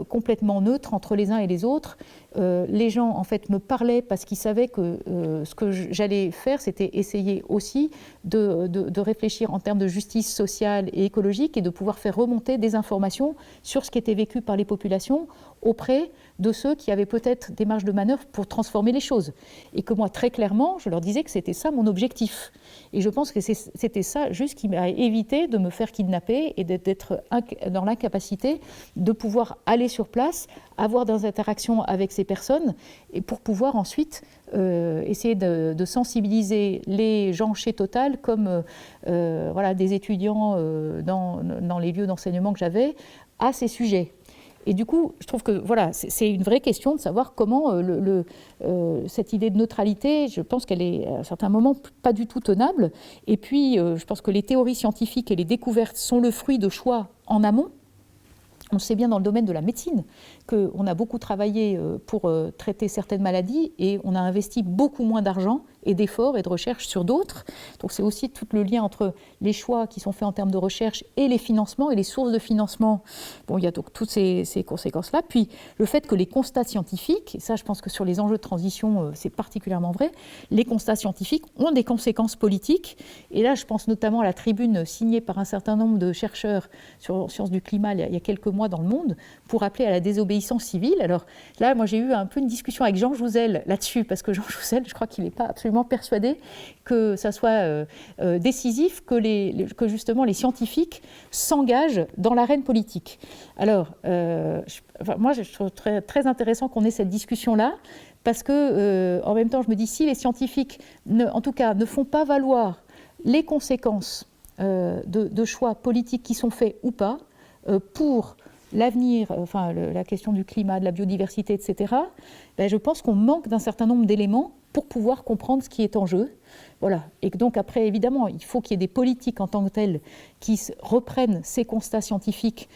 complètement neutre entre les uns et les autres. Les gens en fait me parlaient parce qu'ils savaient que ce que j'allais faire, c'était essayer aussi de réfléchir en termes de justice sociale et écologique, et de pouvoir faire remonter des informations sur ce qui était vécu par les populations auprès de ceux qui avaient peut-être des marges de manœuvre pour transformer les choses. Et que moi, très clairement, je leur disais que c'était ça mon objectif. Et je pense que c'était ça juste qui m'a évité de me faire kidnapper et d'être dans l'incapacité de pouvoir aller sur place, avoir des interactions avec ces personnes, et pour pouvoir ensuite essayer de sensibiliser les gens chez Total, comme voilà, des étudiants dans les lieux d'enseignement que j'avais, à ces sujets. Et du coup, je trouve que voilà, c'est une vraie question de savoir comment cette idée de neutralité, je pense qu'elle est à certains moments pas du tout tenable. Et puis, je pense que les théories scientifiques et les découvertes sont le fruit de choix en amont. On sait bien dans le domaine de la médecine qu'on a beaucoup travaillé pour traiter certaines maladies, et on a investi beaucoup moins d'argent et d'efforts et de recherche sur d'autres. Donc c'est aussi tout le lien entre les choix qui sont faits en termes de recherche et les financements et les sources de financement. Bon, il y a donc toutes ces conséquences-là. Puis le fait que les constats scientifiques, et ça je pense que sur les enjeux de transition c'est particulièrement vrai, les constats scientifiques ont des conséquences politiques. Et là je pense notamment à la tribune signée par un certain nombre de chercheurs sur sciences du climat il y a quelques mois dans le Monde, pour appeler à la désobéissance civile. Alors là, moi j'ai eu un peu une discussion avec Jean Jouzel là-dessus, parce que Jean Jouzel, je crois qu'il n'est pas absolument persuadé que ça soit décisif, que justement les scientifiques s'engagent dans l'arène politique. Alors, moi je trouve très, très intéressant qu'on ait cette discussion-là, parce que en même temps je me dis, si les scientifiques en tout cas ne font pas valoir les conséquences de choix politiques qui sont faits ou pas, pour l'avenir, enfin la question du climat, de la biodiversité, etc., ben, je pense qu'on manque d'un certain nombre d'éléments pour pouvoir comprendre ce qui est en jeu. Voilà. Et donc après, évidemment, il faut qu'il y ait des politiques en tant que telles qui reprennent ces constats scientifiques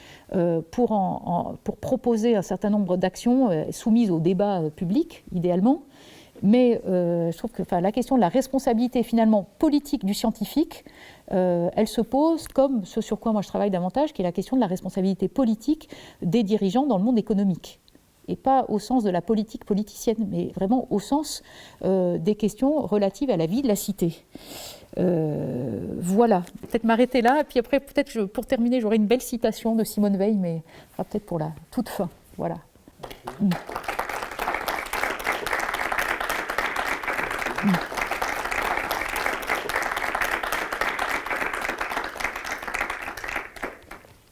pour proposer un certain nombre d'actions soumises au débat public, idéalement. Mais je trouve que la question de la responsabilité finalement politique du scientifique, elle se pose comme ce sur quoi moi je travaille davantage, qui est la question de la responsabilité politique des dirigeants dans le monde économique. Et pas au sens de la politique politicienne, mais vraiment au sens des questions relatives à la vie de la cité. Voilà, peut-être m'arrêter là, et puis après, peut-être pour terminer, j'aurai une belle citation de Simone Veil, mais ce sera peut-être pour la toute fin. Voilà. Mm.